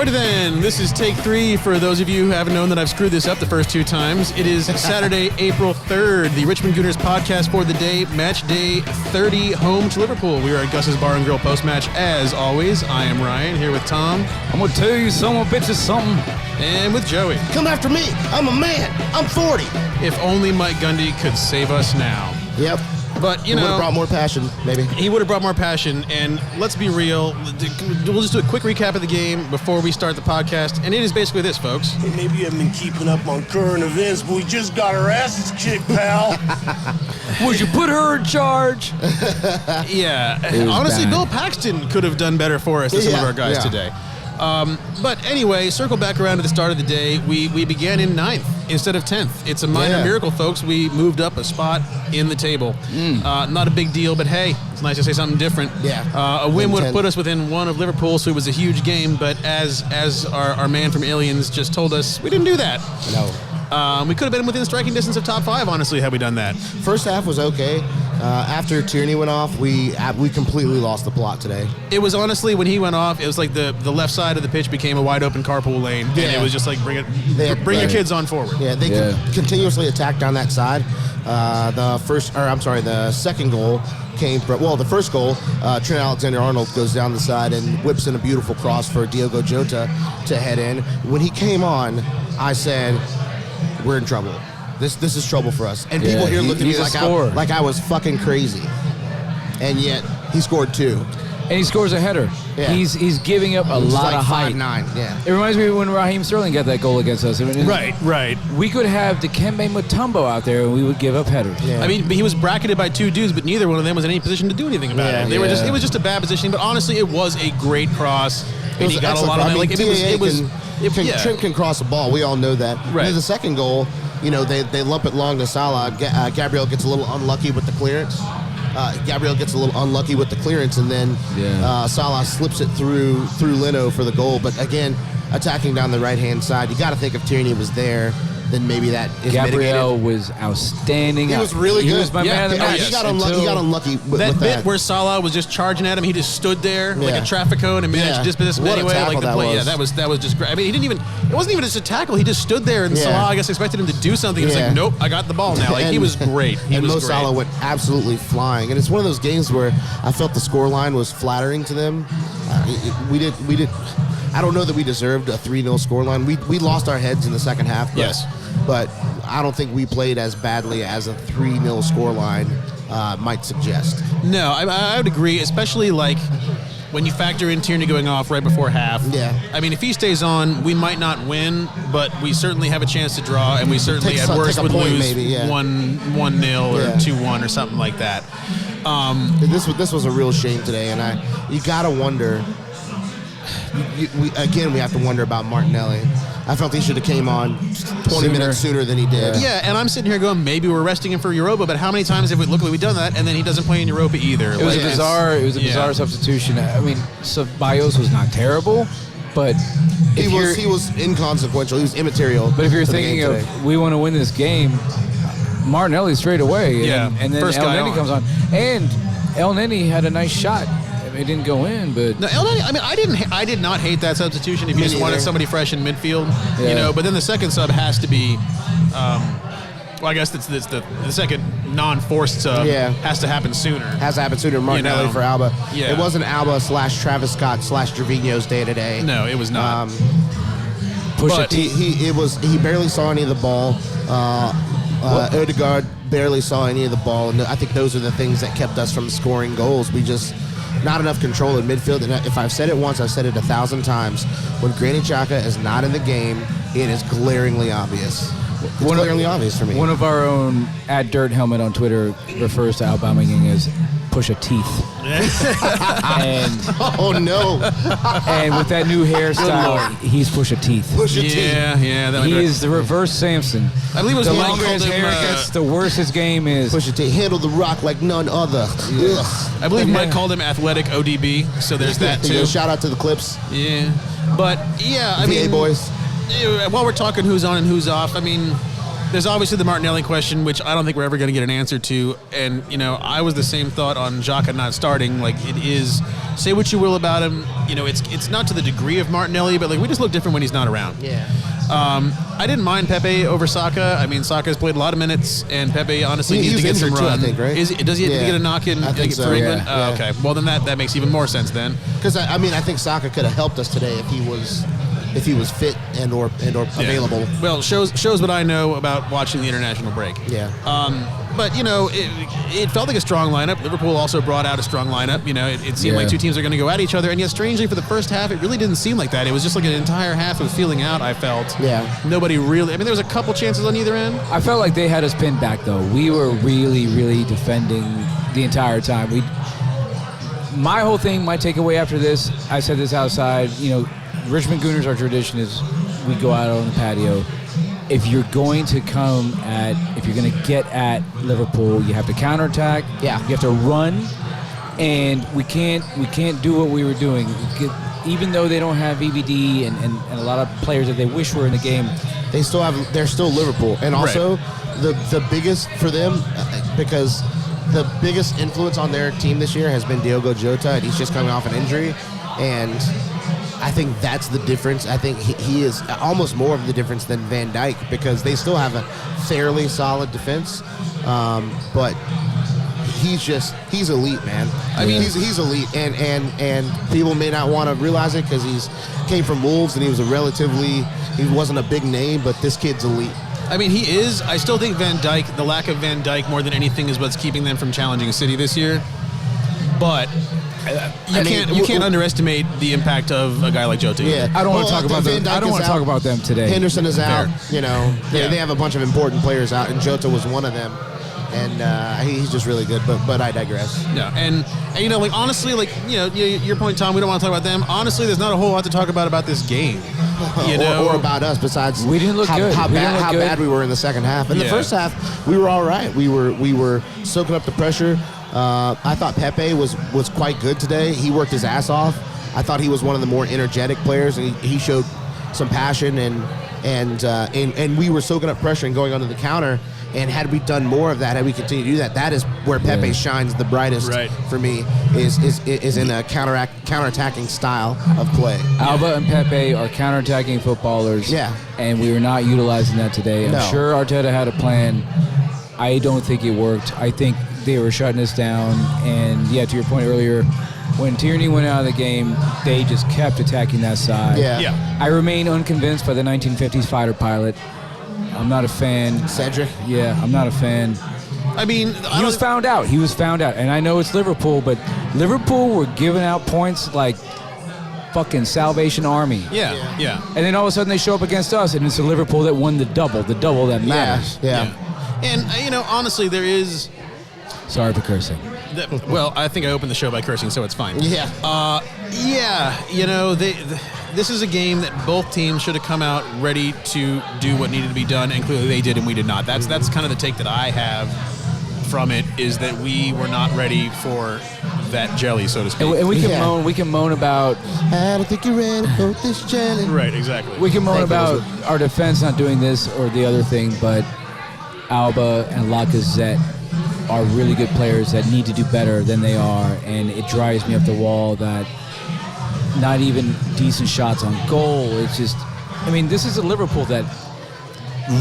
Alrighty then, this is take 3 for those of you who haven't known that I've screwed this up the first 2 times. It is Saturday, April 3rd, the Richmond Gooners podcast for the day, match day 30, home to Liverpool. We are at Gus's Bar and Grill post-match as always. I am Ryan, here with Tom. I'm going to tell you some bitches something. And with Joey. Come after me, I'm a man, I'm 40. If only Mike Gundy could save us now. Yep. But, He would have brought more passion, maybe. He would have brought more passion, and let's be real. We'll just do a quick recap of the game before we start the podcast, and it is basically this, folks. Hey, maybe you haven't been keeping up on current events, but we just got our asses kicked, pal. Would you put her in charge? Yeah. Honestly, bad. Bill Paxton could have done better for us than some of our guys today. But anyway, circle back around to the start of the day. We began in 9th instead of 10th. It's a minor miracle, folks. We moved up a spot in the table. Not a big deal, but hey, it's nice to say something different. Yeah. A win would have put us within 1 of Liverpool, so it was a huge game. But as our man from Aliens just told us, we didn't do that. No. We could have been within striking distance of top 5, honestly, had we done that. First half was okay. After Tierney went off, we completely lost the plot today. It was honestly, when he went off, it was like the left side of the pitch became a wide open carpool lane, and it was just like bring your kids on forward. Yeah, they continuously attacked down that side. The second goal came from, the first goal, Trent Alexander-Arnold goes down the side and whips in a beautiful cross for Diogo Jota to head in. When he came on, I said, we're in trouble. This is trouble for us. And people here looked at me like I was fucking crazy. And yet, he scored 2. And he scores a header. Yeah. He's giving up a lot of height. 5'9", yeah. It reminds me of when Raheem Sterling got that goal against us. Right. We could have Dikembe Mutombo out there and we would give up headers. Yeah. I mean, he was bracketed by 2 dudes, but neither one of them was in any position to do anything about it. It was just a bad positioning, but honestly, it was a great cross. And he got a lot of Trent can cross the ball. We all know that. Right. And the second goal, they lump it long to Salah. Gabriel gets a little unlucky with the clearance. And then Salah slips it through Leno for the goal. But again, attacking down the right-hand side, you got to think if Tierney was there, then maybe that is Gabriel mitigated. was outstanding. He was really good. He was my man of the match. He got unlucky with that bit that. where Salah was just charging at him, he just stood there like a traffic cone and managed to dismiss him anyway. What a tackle that was just great. I mean, it wasn't even just a tackle. He just stood there, and Salah, I guess, expected him to do something. He was like, nope, I got the ball now. Like, he was great. Mo Salah went absolutely flying. And it's one of those games where I felt the scoreline was flattering to them. We did. I don't know that we deserved a 3-0 scoreline. We lost our heads in the second half. But I don't think we played as badly as a 3-0 scoreline might suggest. No, I would agree, especially like when you factor in Tierney going off right before half. Yeah. I mean, if he stays on, we might not win, but we certainly have a chance to draw, and we certainly at worst would lose 1-0 or 2-1 or something like that. This was a real shame today, and you gotta wonder. We have to wonder about Martinelli. I felt he should have came on 20 minutes sooner than he did. Yeah, and I'm sitting here going, maybe we're resting him for Europa, but how many times have we done that, and then he doesn't play in Europa either? It was a bizarre substitution. I mean, Ceballos was not terrible, but he was inconsequential. He was immaterial. But if you're thinking of we want to win this game, Martinelli straight away, and then El Neni comes on, and El Neni had a nice shot. It didn't go in, but no, El Neni, I mean, I did not hate that substitution. If you just wanted somebody fresh in midfield, But then the second sub has to be, I guess it's the second non-forced sub has to happen sooner. Martinelli for Alba. Yeah. It wasn't Alba / Travis Scott / Gervinho's day today. No, it was not. He barely saw any of the ball. Odegaard barely saw any of the ball, and I think those are the things that kept us from scoring goals. We just not enough control in midfield, and if I've said it once, I've said it 1,000 times. When Granit Xhaka is not in the game, it is glaringly obvious. It's glaringly obvious for me. One of our own @DirtHelmet on Twitter refers to Aubameyang as Pusha Teeth. And oh no! And with that new hairstyle, he's Pusha Teeth. Pusha Teeth. Yeah. He is the reverse Samson. I believe it was the longer his hair gets, the worse his game is. Pusha Teeth handle the rock like none other. I believe Mike called him Athletic ODB, so there's that too. Shout out to the Clips. Yeah, but I mean, boys. While we're talking who's on and who's off, I mean, there's obviously the Martinelli question, which I don't think we're ever going to get an answer to. And, I was the same thought on Xhaka not starting. Like, it is, say what you will about him, it's not to the degree of Martinelli, but, like, we just look different when he's not around. Yeah. I didn't mind Pepe over Saka. I mean, Saka's played a lot of minutes, and Pepe honestly needs to get some run. Too, I think, right? Does he get a knock in I think so, for England? yeah. Oh, okay. Well, then that makes even more sense then. Because, I think Saka could have helped us today if he was fit and or available. Well, shows what I know about watching the international break. Yeah. But, it felt like a strong lineup. Liverpool also brought out a strong lineup. It seemed like two teams are going to go at each other. And yet, strangely, for the first half, it really didn't seem like that. It was just like an entire half of feeling out, I felt. Yeah. Nobody really... I mean, there was a couple chances on either end. I felt like they had us pinned back, though. We were really, really defending the entire time. My whole thing, my takeaway after this, I said this outside, Richmond Gooners, our tradition is we go out on the patio. If you're going to get at Liverpool, you have to counterattack. Yeah. You have to run, and we can't do what we were doing. Even though they don't have EBD and a lot of players that they wish were in the game, they're still Liverpool, and also the biggest for them because the biggest influence on their team this year has been Diogo Jota, and he's just coming off an injury, and I think that's the difference. I think he is almost more of the difference than Van Dijk because they still have a fairly solid defense, but he's elite, man. I mean, he's elite, and people may not want to realize it because he's came from Wolves and he wasn't a big name, but this kid's elite. I mean, he is. I still think Van Dijk, the lack of Van Dijk more than anything is what's keeping them from challenging City this year. But you can't underestimate the impact of a guy like Jota. Yeah, I don't want to talk about them. I don't want to talk about them today. Henderson is out. Fair. They have a bunch of important players out, and Jota was one of them. And he's just really good, but I digress. Yeah, and like honestly, like your point, Tom. We don't want to talk about them. Honestly, there's not a whole lot to talk about this game, or about us. Besides, we didn't look good. How bad we were in the second half. In the first half, we were all right. We were soaking up the pressure. I thought Pepe was quite good today. He worked his ass off. I thought he was one of the more energetic players, and he showed some passion and we were soaking up pressure and going onto the counter. And had we done more of that, had we continued to do that, that is where Pepe shines the brightest for me, is in a counterattacking style of play. Alba and Pepe are counterattacking footballers. Yeah. And we were not utilizing that today. I'm sure Arteta had a plan. I don't think it worked. I think they were shutting us down. And, to your point earlier, when Tierney went out of the game, they just kept attacking that side. Yeah. I remain unconvinced by the 1950s fighter pilot. I'm not a fan. Cedric? Yeah, I'm not a fan. I mean, he was found out. And I know it's Liverpool, but Liverpool were giving out points like fucking Salvation Army. Yeah. And then all of a sudden they show up against us, and it's the Liverpool that won the double that matters. Yeah. And, honestly, there is... Sorry for cursing. Well, I think I opened the show by cursing, so it's fine. Yeah. This is a game that both teams should have come out ready to do what needed to be done, and clearly they did, and we did not. That's kind of the take that I have from it, is that we were not ready for that jelly, so to speak. And we can moan about... I don't think you're ready for this jelly. Right, exactly. We can moan about our defense not doing this or the other thing, but Alba and Lacazette are really good players that need to do better than they are, and it drives me up the wall that not even decent shots on goal. It's just, this is a Liverpool that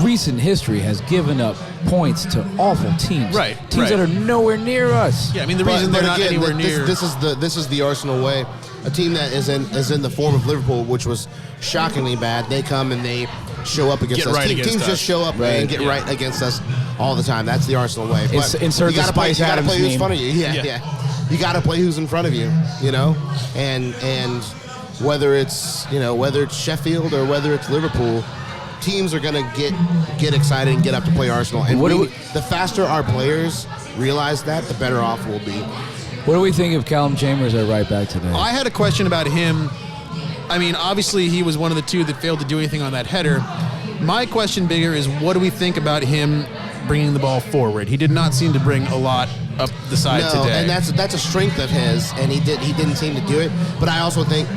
recent history has given up points to awful teams. Right. Teams that are nowhere near us. Yeah, the reason they're not anywhere near. This is the Arsenal way. A team that is in the form of Liverpool, which was shockingly bad. They come and they show up against us. Teams just show up and get right against us all the time. That's the Arsenal way. But insert the Spice Adams play who's in meme. front of you. Yeah. You got to play who's in front of you. And whether it's Sheffield or whether it's Liverpool, teams are gonna get excited and get up to play Arsenal. And the faster our players realize that, the better off we'll be. What do we think of Callum Chambers at right back today? I had a question about him. Obviously he was one of the two that failed to do anything on that header. My question bigger is, what do we think about him bringing the ball forward? He did not seem to bring a lot up the side today. And that's a strength of his, and he didn't seem to do it. But I also think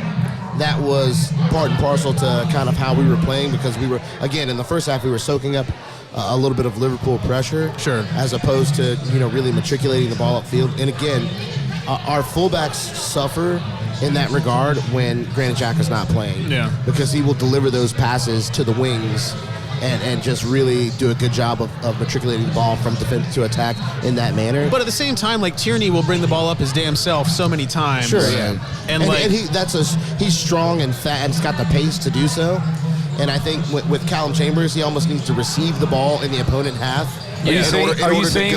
that was part and parcel to kind of how we were playing, because we were, again, in the first half we were soaking up a little bit of Liverpool pressure. Sure. As opposed to, really matriculating the ball upfield. And again, our fullbacks suffer in that regard when Granit Xhaka's not playing. Yeah. Because he will deliver those passes to the wings and just really do a good job of matriculating the ball from defense to attack in that manner. But at the same time, like, Tierney will bring the ball up his damn self so many times. Sure, yeah. And he's strong and fat and he's got the pace to do so. And I think with Callum Chambers, he almost needs to receive the ball in the opponent half. Are you saying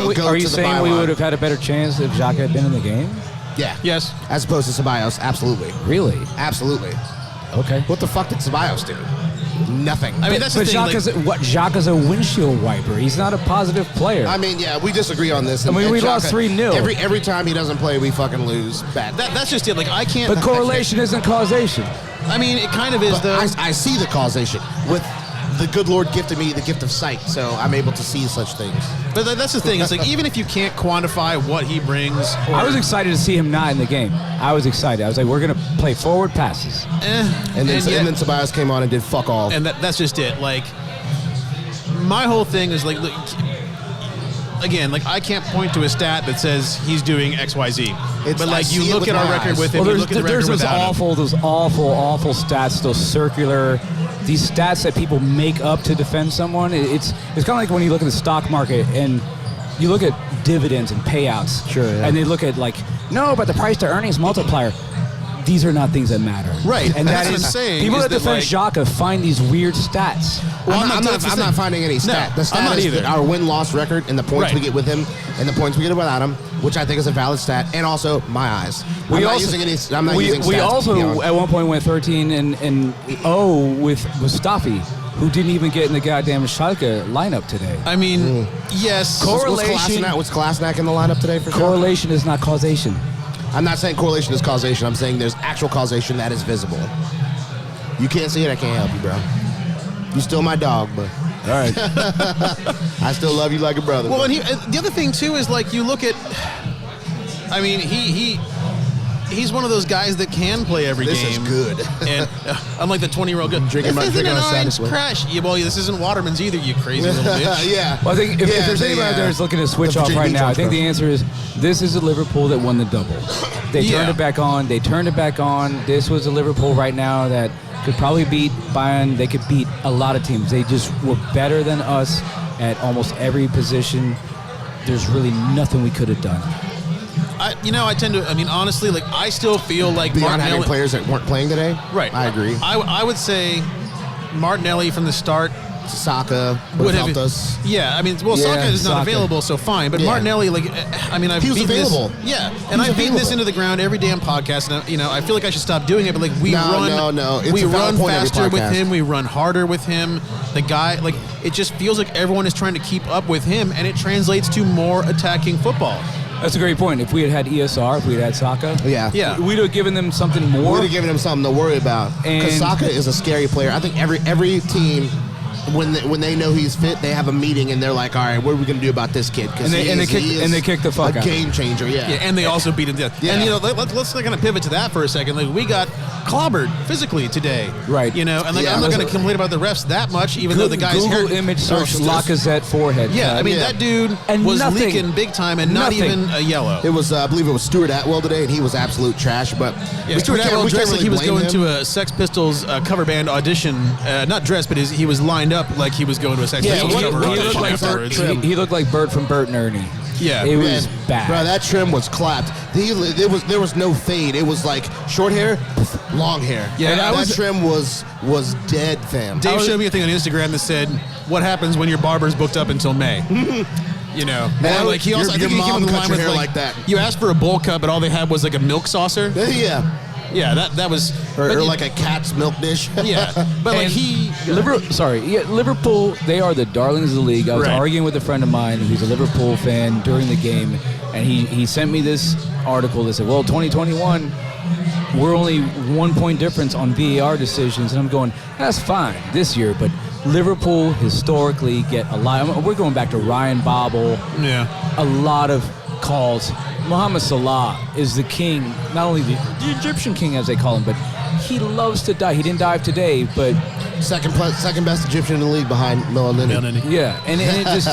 we would have had a better chance if Xhaka had been in the game? Yeah. Yes. As opposed to Ceballos, absolutely. Really? Absolutely. Okay. What the fuck did Ceballos do? Nothing. I mean, that's the thing. Xhaka's a windshield wiper. He's not a positive player. I mean, yeah, we disagree on this. We lost 3-0. Every time he doesn't play, we fucking lose bad. That's just it. Like, I can't. But correlation isn't causation. I mean, it kind of is, though. I see the causation. With the good Lord gifted me the gift of sight, so I'm able to see such things. But that's the thing. It's like, even if you can't quantify what he brings. I was excited to see him not in the game. I was excited. I was like, we're going to play forward passes. And then Ceballos came on and did fuck all. And that's just it. Like, my whole thing is, like, again, like, I can't point to a stat that says he's doing X, Y, Z. But, like, you look at our record with him, you look at the record without him. Those awful stats, those circular, these stats that people make up to defend someone. It's kind of like when you look at the stock market and you look at dividends and payouts. Sure. Yeah. And they look at, like, no, but the price to earnings multiplier. These are not things that matter. Right. And that's what I'm saying. People that defend Xhaka find these weird stats. Well, I'm not finding any stat. The stat is our win-loss record and the points we get with him and the points we get without him, which I think is a valid stat, and also my eyes. I'm not using stats. We also at one point went 13-0 with Mustafi, who didn't even get in the goddamn Schalke lineup today. I mean, yes. Correlation. Was Kolasinac in the lineup today for correlation is not causation. I'm not saying correlation is causation. I'm saying there's actual causation that is visible. You can't see it, I can't help you, bro. You still my dog, but all right. I still love you like a brother. Well, and the other thing too is, like, you look at. I mean, he's one of those guys that can play every game. This is good. And unlike the 20-year-old good. Drinking this isn't an orange way. crash. Yeah, well, this isn't Waterman's either, you crazy little bitch. Yeah. Well, I think if there's anybody out there that's looking to switch off right now, I think the answer is this is a Liverpool that won the double. They turned it back on. This was a Liverpool right now that could probably beat Bayern. They could beat a lot of teams. They just were better than us at almost every position. There's really nothing we could have done. Honestly, like, I still feel like beyond having players that weren't playing today. Right. I agree. I would say Martinelli from the start. Saka would have helped us. Yeah, I mean, Saka is not available, so fine. But Martinelli, like, I mean, he was available. I've beaten this into the ground every damn podcast, and I feel like I should stop doing it. But, like, we run faster with him, we run harder with him. The guy, like, it just feels like everyone is trying to keep up with him, and it translates to more attacking football. That's a great point. If we had ESR, if we had Saka, we'd have given them something more. We'd have given them something to worry about. Because Saka is a scary player. I think every team, when they know he's fit, they have a meeting and they're like, all right, what are we going to do about this kid? And they kick the fuck out. A game changer, and they also beat him to death. Yeah. And, let's kind of pivot to that for a second. Like, we got clobbered physically today. Right. And like, I'm not going to complain about the refs that much, even though the guy's Google image search Lacazette forehead. Yeah, I mean, that dude was leaking big time and not even a yellow. It was, I believe it was Stuart Atwell today, and he was absolute trash. But Stuart Atwell dressed like he was going to a Sex Pistols cover band audition. Not dressed, but he was lined up like he was going to a Sex Pistols cover audition afterwards. He looked like Bert from Bert and Ernie. Yeah, it was bad. Bro, that trim was clapped. There was no fade. It was like short hair, long hair. Yeah, that trim was dead, fam. Dave showed me a thing on Instagram that said, "What happens when your barber's booked up until May?" And like, he also, I think he came on the line with like that. You asked for a bowl cut, but all they had was like a milk saucer. Yeah, that was or like a cat's milk dish. Yeah, but like Liverpool, they are the darlings of the league. I was arguing with a friend of mine who's a Liverpool fan during the game, and he sent me this article that said, well, 2021, we're only 1 point difference on VAR decisions, and I'm going, that's fine this year, but Liverpool historically get a lot. We're going back to Ryan Babel. Yeah, a lot of calls. Mohamed Salah is the king, not only the Egyptian king as they call him, but he loves to dive. He didn't dive today, but Second best Egyptian in the league behind Melanini. Yeah, and it just...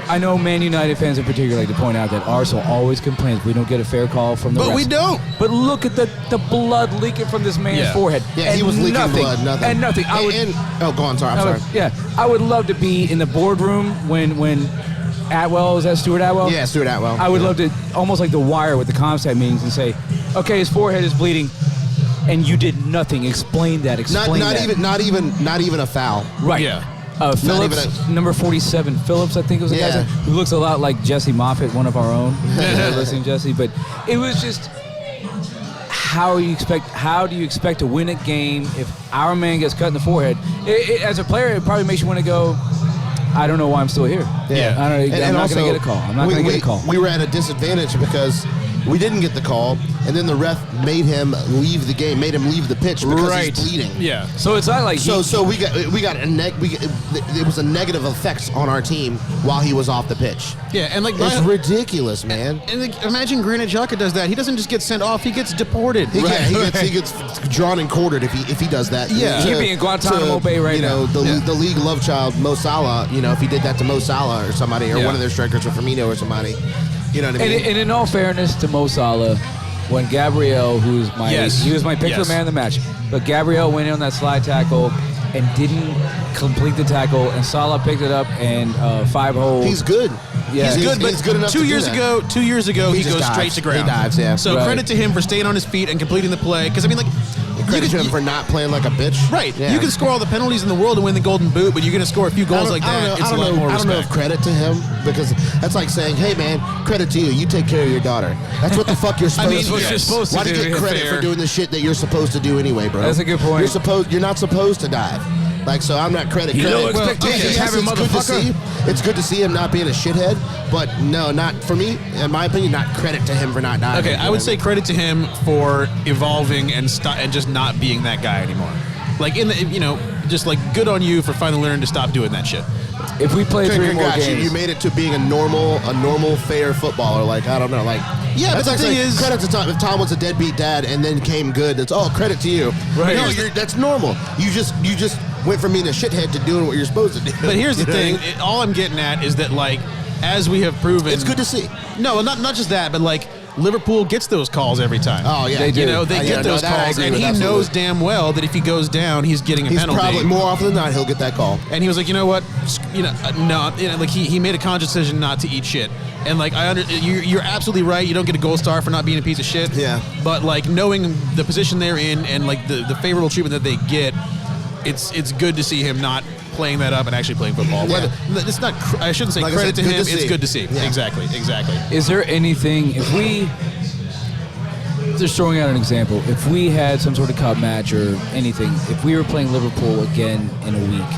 I know Man United fans in particular like to point out that Arsenal always complains we don't get a fair call from the refs. But we don't. But look at the blood leaking from this man's forehead. Yeah, and he was leaking blood, nothing. And nothing. Go on, sorry, I'm sorry. Yeah, I would love to be in the boardroom when Atwell, is that Stuart Atwell? Yeah, Stuart Atwell. I would love to, almost like The Wire with the Comstat meetings, and say, okay, his forehead is bleeding, and you did nothing. Explain that. Not even a foul. Right. Yeah. Phillips, number 47, Phillips, I think was the guy's name, who looks a lot like Jesse Moffitt, one of our own. Listening, Jesse, but it was just how do you expect to win a game if our man gets cut in the forehead? As a player, it probably makes you want to go, I don't know why I'm still here. Yeah. I'm not going to get a call. I'm not going to get a call. We were at a disadvantage because we didn't get the call, and then the ref made him leave the game, made him leave the pitch because he's bleeding. Yeah. So it's not like it was a negative effect on our team while he was off the pitch. Yeah, and like it's ridiculous, man. And like, imagine Granit Xhaka does that. He doesn't just get sent off; he gets deported. He gets drawn and quartered if he does that. Yeah, he'd be in Guantanamo Bay right now. The league love child Mo Salah. If he did that to Mo Salah or somebody or one of their strikers or Firmino or somebody. You know what I mean? And in all fairness to Mo Salah, when Gabriel, he was my pick for man of the match, but Gabriel went in on that slide tackle and didn't complete the tackle, and Salah picked it up and 5-hole. He's good. Yeah. He's good, but he's good enough 2 years ago, he goes dives. straight to ground. He dives, yeah. So credit to him for staying on his feet and completing the play. Because I mean, like, credit to him for not playing like a bitch. Right. Yeah. You can score all the penalties in the world and win the Golden Boot, but you're going to score a few goals like that. It's a lot more respect. I don't know if credit to him, because that's like saying, hey, man, credit to you. You take care of your daughter. That's what the fuck you're supposed to do. What you're supposed to Why do you get credit for doing the shit that you're supposed to do anyway, bro? That's a good point. You're not supposed to dive. Like, so I'm not credit. No expectations, It's good to see him not being a shithead, but no, not for me. In my opinion, not credit to him for not diving. Okay, I would say credit to him for evolving and just not being that guy anymore. Like just like good on you for finally learning to stop doing that shit. If we play 3 more games, you made it to being a normal, fair footballer. Like, I don't know, like but the thing is, credit to Tom. If Tom was a deadbeat dad and then came good, that's credit to you. Right. No, that's normal. You just went from being a shithead to doing what you're supposed to do. But here's the thing: all I'm getting at is that, like, as we have proven, it's good to see. No, not just that, but like Liverpool gets those calls every time. Oh yeah, they do. They get those calls, and he knows damn well that if he goes down, he's getting a penalty. Probably more often than not he'll get that call. And he was like, you know what, like he made a conscious decision not to eat shit. And like you're absolutely right. You don't get a gold star for not being a piece of shit. Yeah. But like knowing the position they're in and like the favorable treatment that they get, it's good to see him not playing that up and actually playing football. Yeah. It's not. I shouldn't say like credit to him. It's good to see. Yeah. Exactly. Is there anything just throwing out an example, if we had some sort of cup match or anything, if we were playing Liverpool again in a week,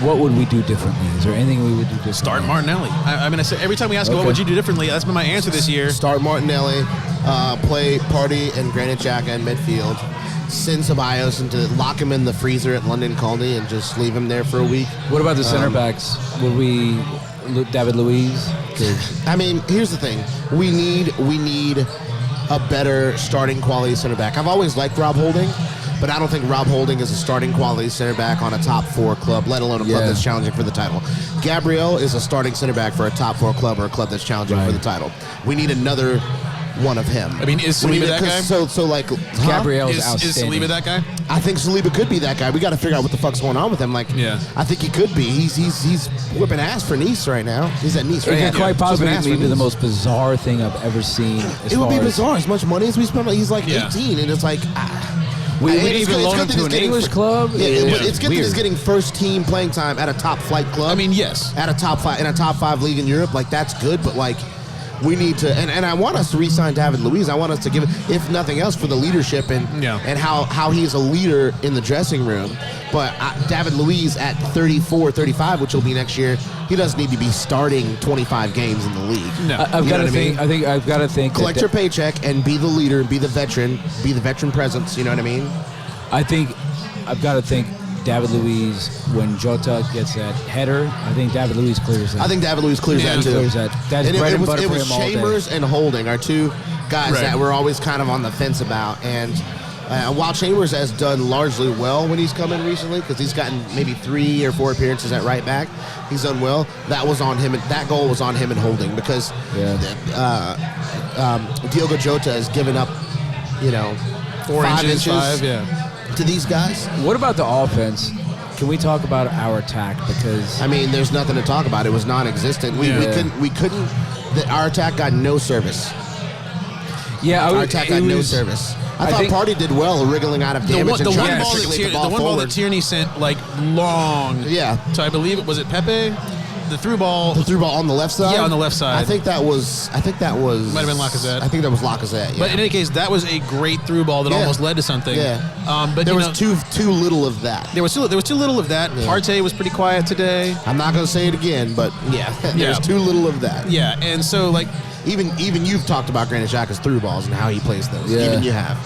what would we do differently? Is there anything we would do differently? Start Martinelli. I mean, I say every time we ask, what would you do differently? That's been my answer this year. Start Martinelli, play Partey and Granit Xhaka in midfield, send Ceballos and to lock him in the freezer at London Colney and just leave him there for a week. What about the center backs? Would we David Luiz? I mean, here's the thing: we need a better starting quality center back. I've always liked Rob Holding, but I don't think Rob Holding is a starting quality center back on a top 4 club, let alone a club that's challenging for the title. Gabriel is a starting center back for a top 4 club or a club that's challenging for the title. We need another one of him. I mean, is Saliba that guy? So like, Gabriel's Is outstanding. Saliba that guy? I think Saliba could be that guy. We got to figure out what the fuck's going on with him. Like, I think he could be. He's whipping ass for Nice right now. He's at Nice right now. It could quite possibly be the most bizarre thing I've ever seen. It would be bizarre. As much money as we spend, he's like 18, and it's like. We didn't even loan him to an English club. But it's good that he's getting first team playing time at a top flight club. I mean, yes, at a top 5 in a top 5 league in Europe. Like, that's good, but like. We need to, and I want us to re-sign David Luiz. I want us to give it, if nothing else, for the leadership and how he's a leader in the dressing room. But David Luiz at 34, 35, which will be next year, he doesn't need to be starting 25 games in the league. No, I've got to think. I think I've got to think. Collect your paycheck and be the leader, be the veteran presence. You know what I mean? I think I've got to think. David Luiz, when Jota gets that header, I think David Luiz clears that. I think David Luiz clears that too. That's bread and butter for him all day. Chambers and Holding are two guys that we're always kind of on the fence about, and While Chambers has done largely well when he's come in recently, because he's gotten maybe 3 or 4 appearances at right back, he's done well. That was on him. That goal was on him and Holding, because Diogo Jota has given up, 4 5 inches, inches to these guys. What about the offense? Can we talk about our attack? Because I mean, there's nothing to talk about. It was non-existent. We couldn't. Our attack got no service. Yeah, our attack got no service. I thought Partey did well wriggling out of damage and trying to circulate the ball forward. The one ball that Tierney sent long. Yeah. So I believe was it Pepe? The through ball on the left side. Yeah, on the left side. I think that was. Might have been Lacazette. I think that was Lacazette. Yeah. But in any case, that was a great through ball that almost led to something. Yeah. But there was too little of that. There was too little of that. Yeah. Partey was pretty quiet today. I'm not going to say it again, but there was too little of that. Yeah, and so even you've talked about Granit Xhaka's through balls and how he plays those. Yeah. Even you have.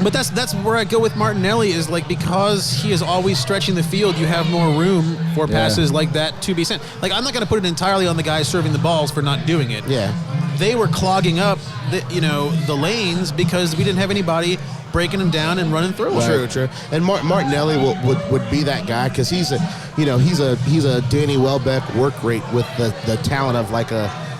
But that's where I go with Martinelli, is because he is always stretching the field, you have more room for passes like that to be sent. I'm not going to put it entirely on the guys serving the balls for not doing it. Yeah. They were clogging up the lanes because we didn't have anybody breaking them down and running through. Right. True. And Martinelli would be that guy, because he's a Danny Welbeck work rate with the talent of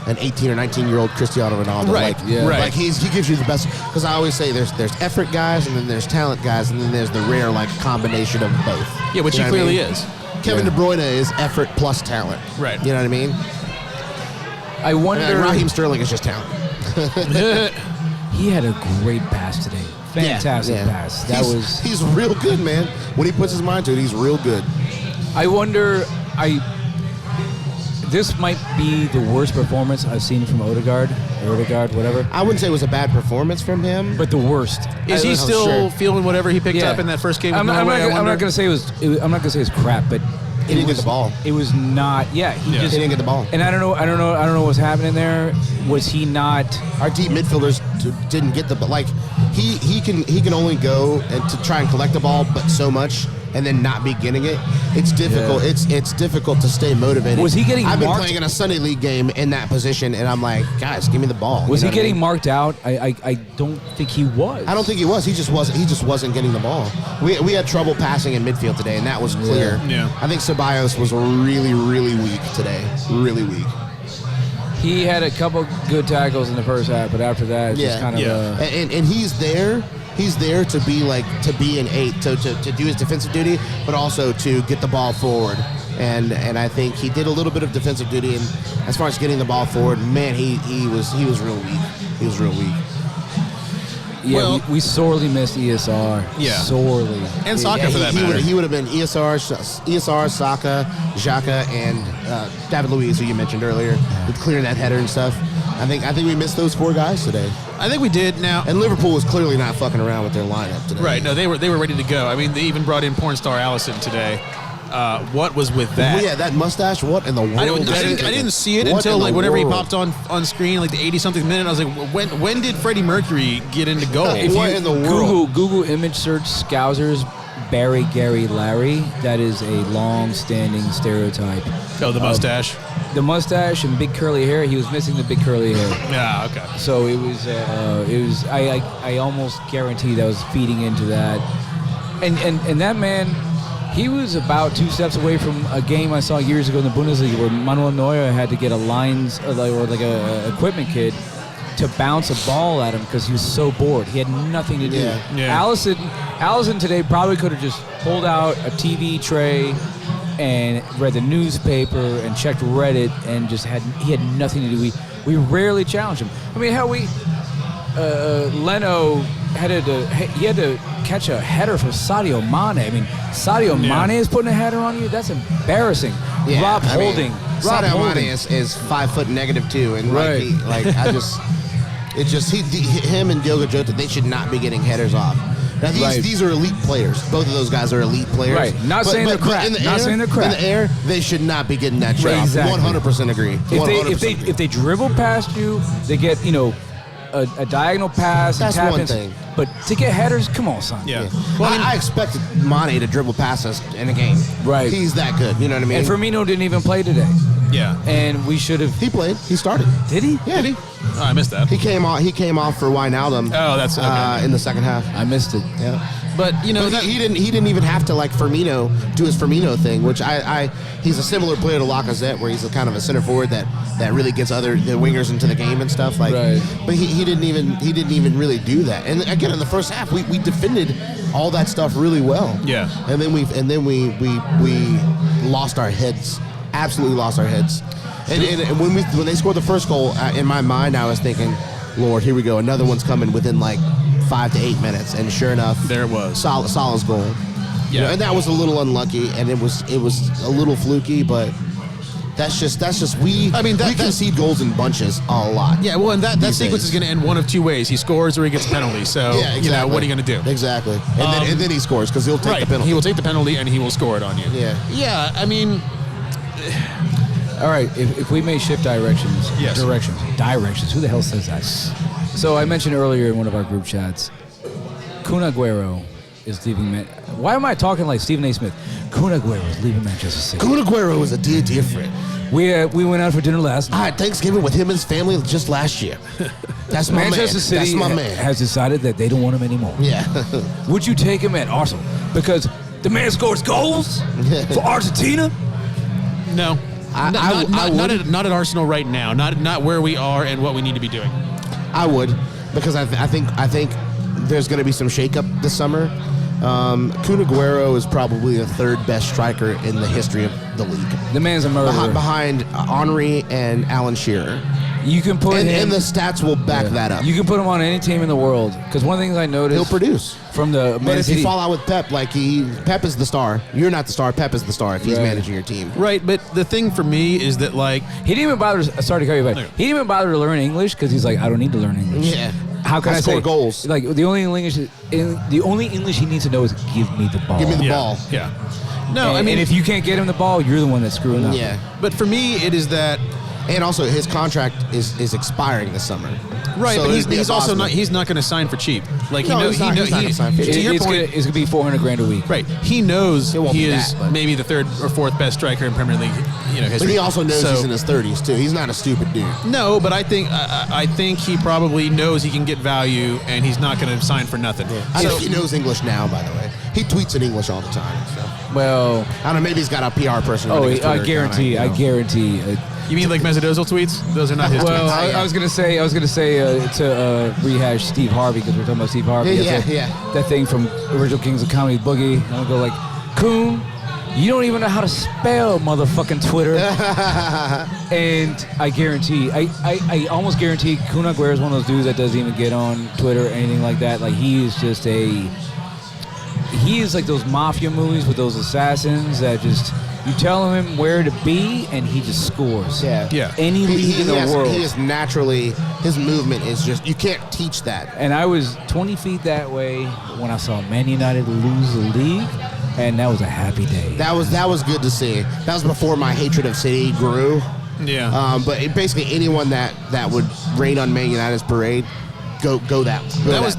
an 18 or 19-year-old Cristiano Ronaldo. Right. He gives you the best. Because I always say there's effort guys, and then there's talent guys, and then there's the rare combination of both. Yeah, which he clearly is. Kevin De Bruyne is effort plus talent. Right. You know what I mean? I wonder. And Raheem Sterling is just talent. He had a great pass today. Fantastic pass. He's real good, man. When he puts his mind to it, he's real good. I wonder. This might be the worst performance I've seen from Odegaard, whatever. I wouldn't say it was a bad performance from him, but the worst. Is he still feeling whatever he picked up in that first game with Norway? I'm not going to say I'm not going to say it was crap, but he didn't get the ball. It was not. He just didn't get the ball. And I don't know what's happening there. Was he not? Our deep midfielders didn't get the ball. He can only go and to try and collect the ball, but so much. And then not be getting it, it's difficult. Yeah. It's difficult to stay motivated. Was he getting? I've been playing in a Sunday League game in that position, and I'm like, guys, give me the ball. Was he getting marked out? I don't think he was. I don't think he was. He just wasn't getting the ball. We had trouble passing in midfield today, and that was clear. Yeah. I think Ceballos was really, really weak today. Really weak. He had a couple good tackles in the first half, but after that, it's just kind of. And he's there. He's there to be an 8, to do his defensive duty, but also to get the ball forward. And I think he did a little bit of defensive duty. And as far as getting the ball forward, man, he was real weak. He was real weak. Yeah, we sorely missed ESR. Yeah, sorely. And Saka for that matter. He would have been ESR, Saka, Xhaka, and David Luiz, who you mentioned earlier, with clearing that header and stuff. I think we missed those 4 guys today. I think we did. Now, and Liverpool was clearly not fucking around with their lineup today. Right? No, they were ready to go. I mean, they even brought in porn star Allison today. What was with that? Yeah, that mustache. What in the world? I didn't see it until whenever he popped on screen, the 80-something minute. I was like, when did Freddie Mercury get into goal? What in the world? Google image search Scousers Barry Gary Larry. That is a long-standing stereotype. Oh, the mustache. The mustache and big curly hair. He was missing the big curly hair. Yeah, okay. So it was. I almost guarantee that was feeding into that. And that man, he was about 2 steps away from a game I saw years ago in the Bundesliga where Manuel Neuer had to get a equipment kid to bounce a ball at him because he was so bored. He had nothing to do. Yeah. Allison today probably could have just pulled out a TV tray and read the newspaper and checked Reddit and he had nothing to do. We rarely challenged him. I mean, how Leno had to catch a header from Sadio Mane. I mean, Sadio Mane is putting a header on you? That's embarrassing. Yeah, Rob Holding. Sadio Mane is 5 foot -2, and him and Diogo Jota, they should not be getting headers off. Now these are elite players. Both of those guys are elite players. Right. Not saying they're crap. In the air, they should not be getting that shot. Exactly. 100% agree. If they dribble past you, they get a diagonal pass. That's one thing. But to get headers, come on, son. Yeah. Well, I expected Mane to dribble past us in a game. Right. He's that good. You know what I mean? And Firmino didn't even play today. Yeah. And we should have. He played. He started. Did he? Yeah. Did he? Oh, I missed that. He came off for Wijnaldum. Oh, that's okay. In the second half. I missed it. Yeah. But he didn't even have to like Firmino do his Firmino thing, which he's a similar player to Lacazette, where he's a kind of a center forward that really gets the wingers into the game and stuff like. Right. But he didn't even really do that. And again, in the first half, we defended all that stuff really well. Yeah. And then we lost our heads. Absolutely lost our heads. And when they scored the first goal, in my mind, I was thinking, Lord, here we go. Another one's coming within like 5 to 8 minutes, and sure enough, there it was. Salah's goal. Yeah, you know, and that was a little unlucky, and it was a little fluky, but that's just we. I mean, we concede goals in bunches a lot. Yeah, well, and that sequence is going to end one of two ways: he scores or he gets a penalty. So yeah, exactly. what are you going to do? Exactly, and then he scores because he'll take the penalty. He will take the penalty and he will score it on you. Yeah, yeah. I mean. All right, if we may shift directions. Yes. Directions. Who the hell says that? So I mentioned earlier in one of our group chats, Kun Aguero is leaving. Why am I talking like Stephen A. Smith? Kun Aguero is leaving Manchester City. Kun Aguero is a dear friend. We went out for dinner last night. I had Thanksgiving with him and his family just last year. That's my Manchester man. City That's my man. has decided that they don't want him anymore. Yeah. Would you take him at Arsenal? Because the man scores goals for Argentina? No. Not at Arsenal right now. Not where we are and what we need to be doing. I would, because I think there's going to be some shakeup this summer. Kun Aguero is probably the third best striker in the history of the league. The man's a murderer. Behind Henry and Alan Shearer. You can put him, and the stats will back that up. You can put him on any team in the world. Because one of the things I noticed, he'll produce from the. But if you fall out with Pep, Pep is the star. You're not the star. Pep is the star if he's managing your team. Right, but the thing for me is that he didn't even bother. Sorry to cut you back. He didn't even bother to learn English because he's like, I don't need to learn English. Yeah. How can I score say goals? Like the only English he needs to know is give me the ball. Give me the ball. Yeah. No, and if you can't get him the ball, you're the one that's screwing up. Yeah. But for me, it is that. And also, his contract is expiring this summer. Right, so but he's also not. He's not going to sign for cheap. Like he's not going to sign for cheap. To your point, it's going to be $400,000 a week. Right. He knows he is that, maybe the third or fourth best striker in Premier League. History. But he also knows he's in his 30s too. He's not a stupid dude. No, but I think he probably knows he can get value, and he's not going to sign for nothing. Yeah. I think he knows English now. By the way, he tweets in English all the time. So. Well, I don't know. Maybe he's got a PR person. I guarantee. You mean like Mesut Ozil tweets? Those are not his tweets. Well, I was gonna say to rehash Steve Harvey because we're talking about Steve Harvey. Yeah. That thing from Original Kings of Comedy Boogie. And I'll go like, Kun, you don't even know how to spell motherfucking Twitter. And I guarantee, I almost guarantee Kun Aguero is one of those dudes that doesn't even get on Twitter or anything like that. Like he is like those mafia movies with those assassins that just. You tell him where to be, and he just scores. Yeah. Any league in the world. He is naturally, his movement is just, you can't teach that. And I was 20 feet that way when I saw Man United lose the league, and that was a happy day. That was good to see. That was before my hatred of City grew. Yeah. But basically anyone that would rain on Man United's parade, go that.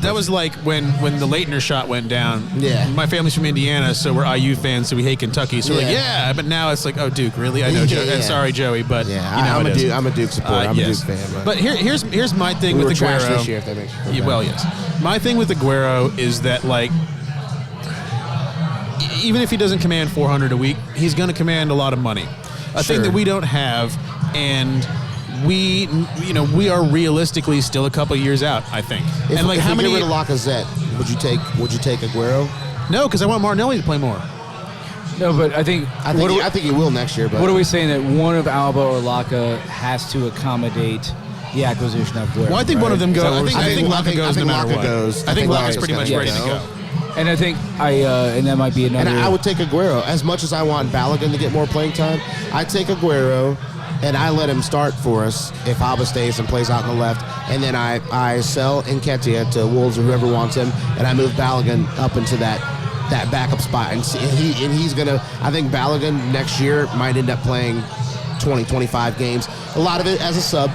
That was like when the Leitner shot went down. Yeah. My family's from Indiana, so we're IU fans, so we hate Kentucky. So we're like, but now it's like, oh, Duke, really? I know, Joey. Sorry, Joey, but I'm a Duke supporter. I'm a Duke fan. But here's my thing with Aguero. This year, if that makes sense. Well, yes. My thing with Aguero is that even if he doesn't command $400 a week, he's going to command a lot of money. A thing that we don't have, and. We are realistically still a couple of years out, I think. If we get rid of Lacazette, would you take Aguero? No, because I want Martinelli to play more. No, but I think he will next year. But what are we saying that one of Alba or Laka has to accommodate the acquisition of Aguero? Well, I think one of them goes. I think Laka goes no matter what. I think Laka's pretty much ready to go. And I think and that might be another. And I would take Aguero as much as I want Balogun to get more playing time. I'd take Aguero. And I let him start for us if Alba stays and plays out on the left. And then I sell Nketiah to Wolves or whoever wants him. And I move Balogun up into that backup spot. And he's going to, I think Balogun next year might end up playing 20, 25 games. A lot of it as a sub,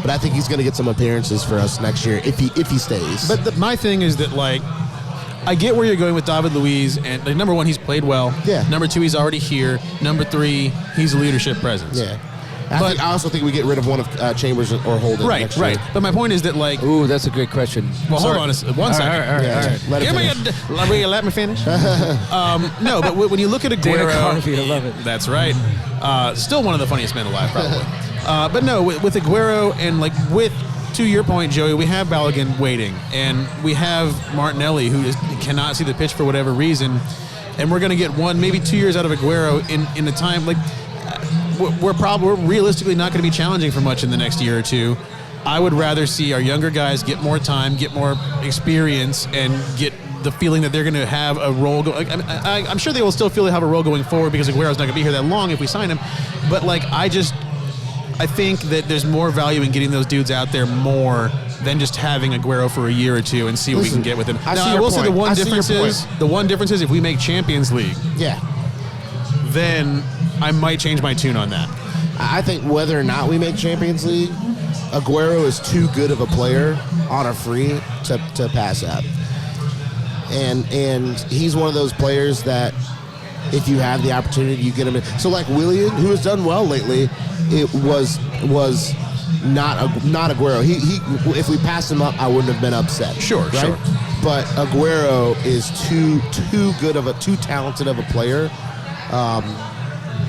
But I think he's going to get some appearances for us next year if he stays. But my thing is that, I get where you're going with David Luiz, and like, number one, he's played well. Yeah. Number two, he's already here. Number three, he's a leadership presence. Yeah. I also think we get rid of one of Chambers or Holden. Right, next right. year. But my point is that, like... Ooh, that's a great question. Well, hold on one second. All right. Let me finish. No, but when you look at Aguero... Dana Carvey, I love it. That's right. Still one of the funniest men alive, probably. But no, with Aguero and, like, to your point, Joey, we have Balogun waiting, and we have Martinelli, who cannot see the pitch for whatever reason, and we're going to get 1, maybe 2 years out of Aguero in a time, like... We're realistically not going to be challenging for much in the next year or two. I would rather see our younger guys get more time, get more experience, and get the feeling that they're going to have a role. I'm sure they will still feel they have a role going forward because Aguero's not going to be here that long if we sign him. But like, I think that there's more value in getting those dudes out there more than just having Aguero for a year or two and see what we can get with him. I will say the one difference is if we make Champions League. Yeah. Then I might change my tune on that. I think whether or not we make Champions League, Aguero is too good of a player on a free to pass up. And he's one of those players that if you have the opportunity, you get him in. So like Willian, who has done well lately, it was not Aguero. He if we passed him up, I wouldn't have been upset. Sure. But Aguero is too talented of a player.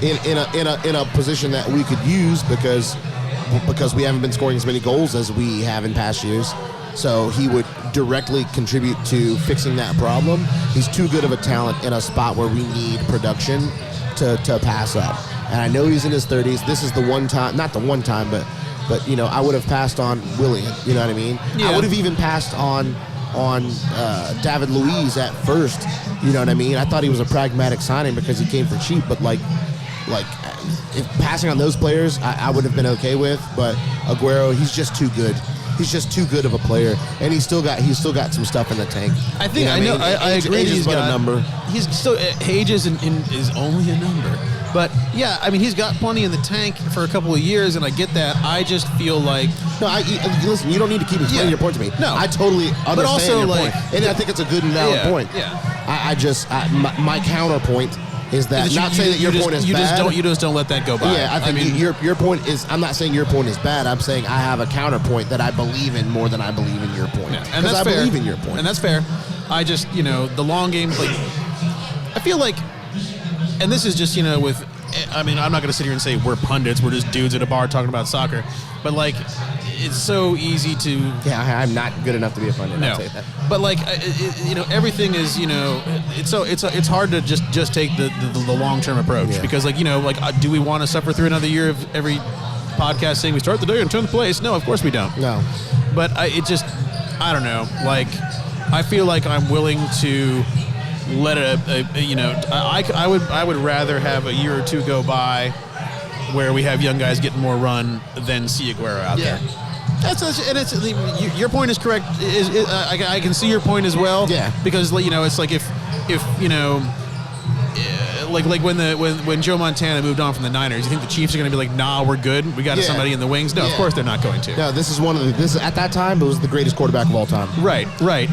In a position that we could use because we haven't been scoring as many goals as we have in past years. So he would directly contribute to fixing that problem. He's too good of a talent in a spot where we need production to pass up. And I know he's in his 30s. This is the one time, not the one time, but you know, I would have passed on Willian. You know what I mean? Yeah. I would have even passed on David Luiz at first. You know what I mean? I thought he was a pragmatic signing because he came for cheap, but like if passing on those players, I would have been okay with. But Aguero, he's just too good. He's just too good of a player, and he's still got some stuff in the tank. I think I agree. Age is but a number. He's still age is only a number. But yeah, I mean, he's got plenty in the tank for a couple of years, and I get that. I just feel like listen. You don't need to keep explaining your point to me. No, I totally understand but also, your like, point, and I think it's a good and valid point. Yeah. My counterpoint is that not saying that your point is bad. You just don't let that go by. Yeah, I mean, your point is. I'm not saying your point is bad. I'm saying I have a counterpoint that I believe in more than I believe in your point. Yeah, and that's I fair. believe in your point, and that's fair. I just the long game. Like, I feel like, and this is just with. I mean, I'm not going to sit here and say we're pundits. We're just dudes at a bar talking about soccer. But like, it's so easy to. Yeah, I'm not good enough to be a pundit. No, I'll say that. But like, everything is it's hard to just take the long-term approach because do we want to suffer through another year of every podcast saying we start the day and turn the place? No, of course we don't. No. But I don't know. Like, I feel like I'm willing to let I would rather have a year or two go by where we have young guys getting more run than see Aguero out there. Your point is correct. I can see your point as well. Yeah. Because it's like if like when Joe Montana moved on from the Niners, you think the Chiefs are going to be like, nah, we're good. We got somebody in the wings. No, of course they're not going to. No, this is at that time it was the greatest quarterback of all time. Right.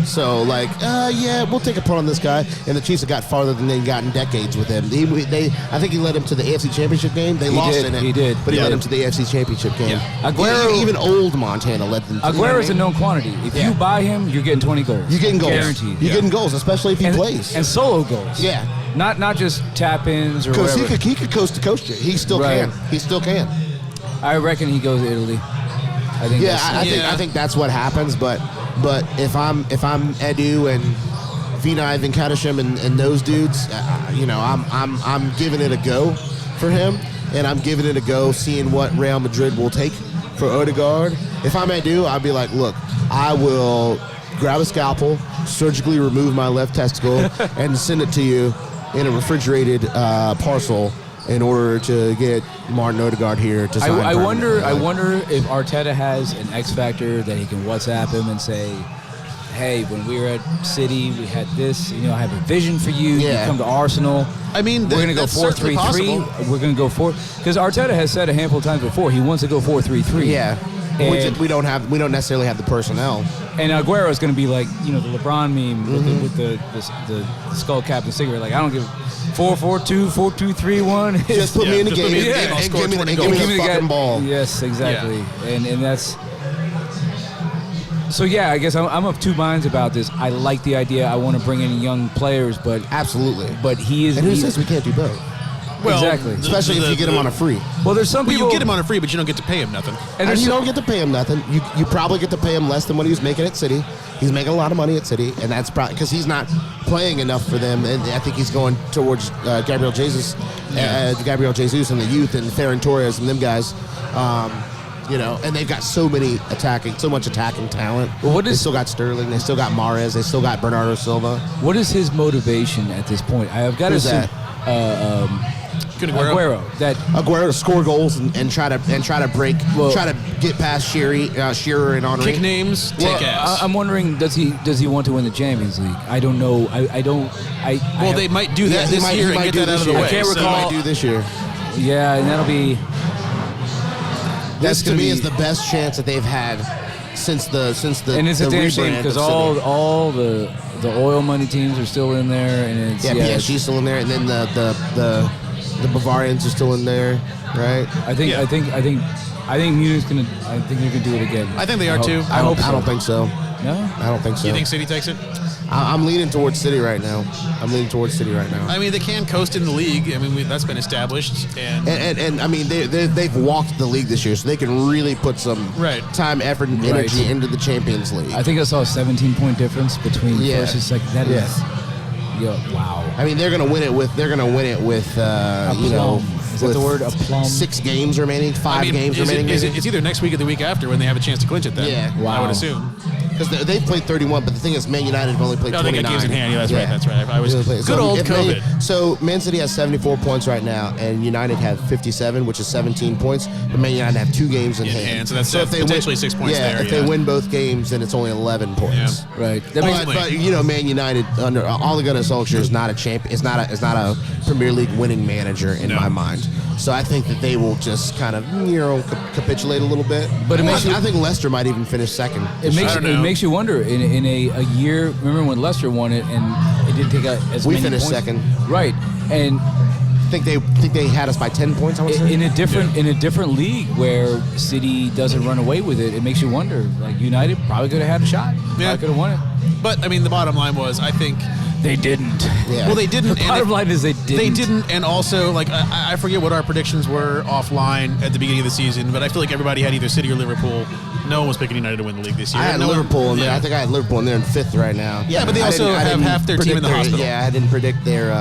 So we'll take a punt on this guy. And the Chiefs have got farther than they've gotten decades with him. I think he led him to the AFC Championship game. They lost in it. He did. But he led him to the AFC Championship game. Yeah. Aguero, even old Montana led them. Aguero is a known quantity. If you buy him, you're getting 20 goals. You're getting goals. Guaranteed. You're getting goals, especially if he plays. And solo goals. Yeah. Not just tap-ins or whatever. Because he could coast to coast you. He still can. He still can. I reckon he goes to Italy. I think that's what happens. But if I'm Edu and Vinay Venkatesham and those dudes, I'm giving it a go for him, and I'm giving it a go seeing what Real Madrid will take for Odegaard. If I'm Edu, I'd be like, look, I will grab a scalpel, surgically remove my left testicle, and send it to you in a refrigerated parcel in order to get Martin Odegaard here to sign. I wonder if Arteta has an X factor that he can WhatsApp him and say, hey, when we were at City, we had this. I have a vision for you. You come to Arsenal. I mean, we're going to go 4-3-3. We're going to go 4. Because Arteta has said a handful of times before he wants to go 4-3-3. Yeah. And we don't necessarily have the personnel. And Aguero is going to be like, the LeBron meme with the skull cap and cigarette. Like, I don't give 4-4-2, 4-2-3-1. Just put me in the game and give me the fucking ball. Yes, exactly. Yeah. And that's. So yeah, I guess I'm of two minds about this. I like the idea. I want to bring in young players, but absolutely. But he is. And who says we can't do both? Well, exactly. Especially if you get him on a free. Well, there's some people. You get him on a free, but you don't get to pay him nothing. And you don't get to pay him nothing. You probably get to pay him less than what he was making at City. He's making a lot of money at City, and that's probably because he's not playing enough for them. And I think he's going towards Gabriel Jesus and the youth, and Ferran Torres and them guys. And they've got so much attacking talent. Well, they still got Sterling, they still got Mahrez, they still got Bernardo Silva. What is his motivation at this point? I've got to say, Aguero to score goals and try to break, try to get past Shearer and Henry. Kick names, take ass. I'm wondering, does he want to win the Champions League? I don't know. They might do that this year and get that out of the way. I can't recall. They might do this year. Yeah, and that'll be. This to me is the best chance that they've had since the and it's a damn shame because all the oil money teams are still in there, and it's PSG's still in there, and then the Bavarians are still in there, right? I think Munich's gonna. I think they're gonna do it again. I think they are too. I hope. I don't think so. No, I don't think so. You think City takes it? I'm leaning towards City right now. I mean, they can coast in the league. I mean, that's been established. And I mean, they've walked the league this year, so they can really put some time, effort, and energy into the Champions League. I think I saw a 17-point difference between first and second. That is, wow. I mean, they're gonna win it with Is that the word? Aplomb? 6 games remaining, 5 games remaining. It's either next week or the week after when they have a chance to clinch it. Then I would assume. Because they've played 31, but the thing is, Man United have only played 29. They got games in hand. Yeah, that's right. I was good old COVID. So Man City has 74 points right now, and United have 57, which is 17 points. But Man United have 2 games in hand. So that's potentially 6 points there. If they win both games, then it's only 11 points. Yeah. Right. But Man United under Ole Gunnar Solskjaer is not a champion. Is not a Premier League winning manager in my mind. So I think that they will just kind of capitulate a little bit. But I think Leicester might even finish second. It makes you wonder in a year. Remember when Leicester won it and it didn't take as many points? We finished second, right? And think they had us by 10 points. I would say in a different league where City doesn't run away with it. It makes you wonder. Like United probably could have had a shot. Yeah, could have won it. But I mean, the bottom line was I think. They didn't. Yeah. Well, they didn't. The bottom line is they didn't. They didn't, and also, like, I forget what our predictions were offline at the beginning of the season, but I feel like everybody had either City or Liverpool. No one was picking United to win the league this year. I had Liverpool in there. I think I had Liverpool in there in 5th right now. Yeah, but they also have half their team in the hospital. Yeah, I didn't predict their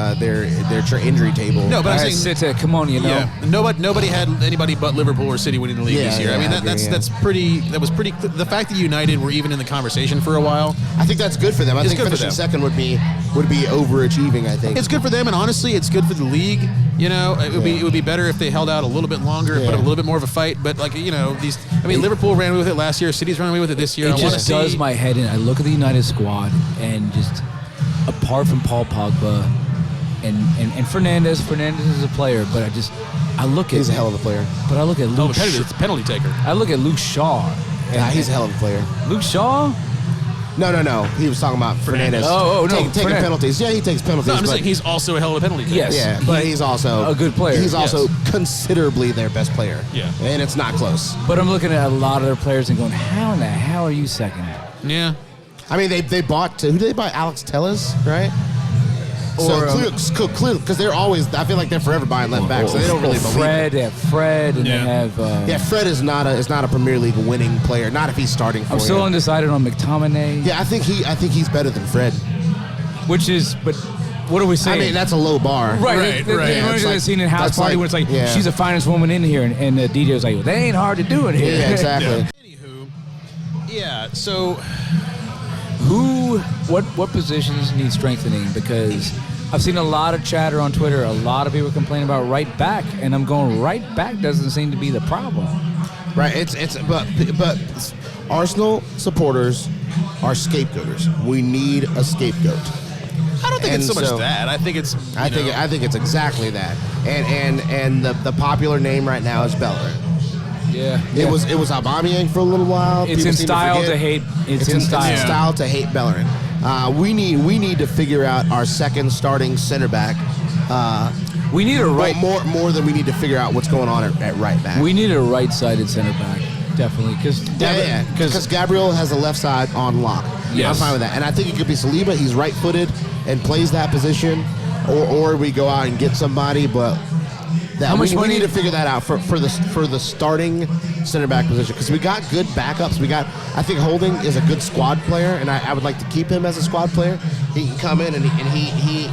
injury table. No, but I'm saying, come on, Yeah, nobody had anybody but Liverpool or City winning the league this year. I mean, that's pretty. That was pretty. The fact that United were even in the conversation for a while. I think that's good for them. I think finishing second would be overachieving. I think it's good for them, and honestly, it's good for the league. It would be better if they held out a little bit longer and put up a little bit more of a fight. But Liverpool ran away with it last year. City's running away with it this year. It just does my head in. I look at the United squad and just apart from Paul Pogba and Fernandes is a player, but I look at he's a hell of a player. But I look at Luke penalty taker. I look at Luke Shaw. He's a hell of a player. Luke Shaw. No. He was talking about Fernandes. No. Taking penalties. Yeah, he takes penalties. No, I'm just saying he's also a hell of a penalty taker. Yes. Yeah, but he's also a good player. He's also considerably their best player. Yeah. And it's not close. But I'm looking at a lot of their players and going, how in the hell are you second? Yeah. I mean, they bought who did they buy? Alex Telles, right? So clearly, because they're always, I feel like they're forever buying left back, so they don't really believe it. Fred, and they have. Fred is not a Premier League winning player. Not if he's starting for you. I'm still undecided on McTominay. Yeah, I think he's better than Fred. But what are we saying? I mean, that's a low bar. Right. I've seen in House Party where it's like, she's the finest woman in here, and the DJ was like, well, they ain't hard to do it here. Yeah, exactly. Anywho, so what positions need strengthening? Because I've seen a lot of chatter on Twitter. A lot of people complaining about right back, and I'm going right back doesn't seem to be the problem. Right. But Arsenal supporters are scapegoaters. We need a scapegoat. I don't think it's so much that. I think it's. I think it's exactly that. And the popular name right now is Bellerin. Yeah. It was Aubameyang for a little while. It's People in seem style forget. to hate. It's in It's style. in style to hate Bellerin. We need to figure out our second starting center back. We need a right. More than we need to figure out what's going on at right back. We need a right-sided center back, definitely, Because Gabriel has the left side on lock. Yes. I'm fine with that, and I think it could be Saliba. He's right-footed and plays that position, or we go out and get somebody. But How much we money- need to figure that out for the starting center back position, because we got good backups. I think Holding is a good squad player, and I would like to keep him as a squad player. He can come in and he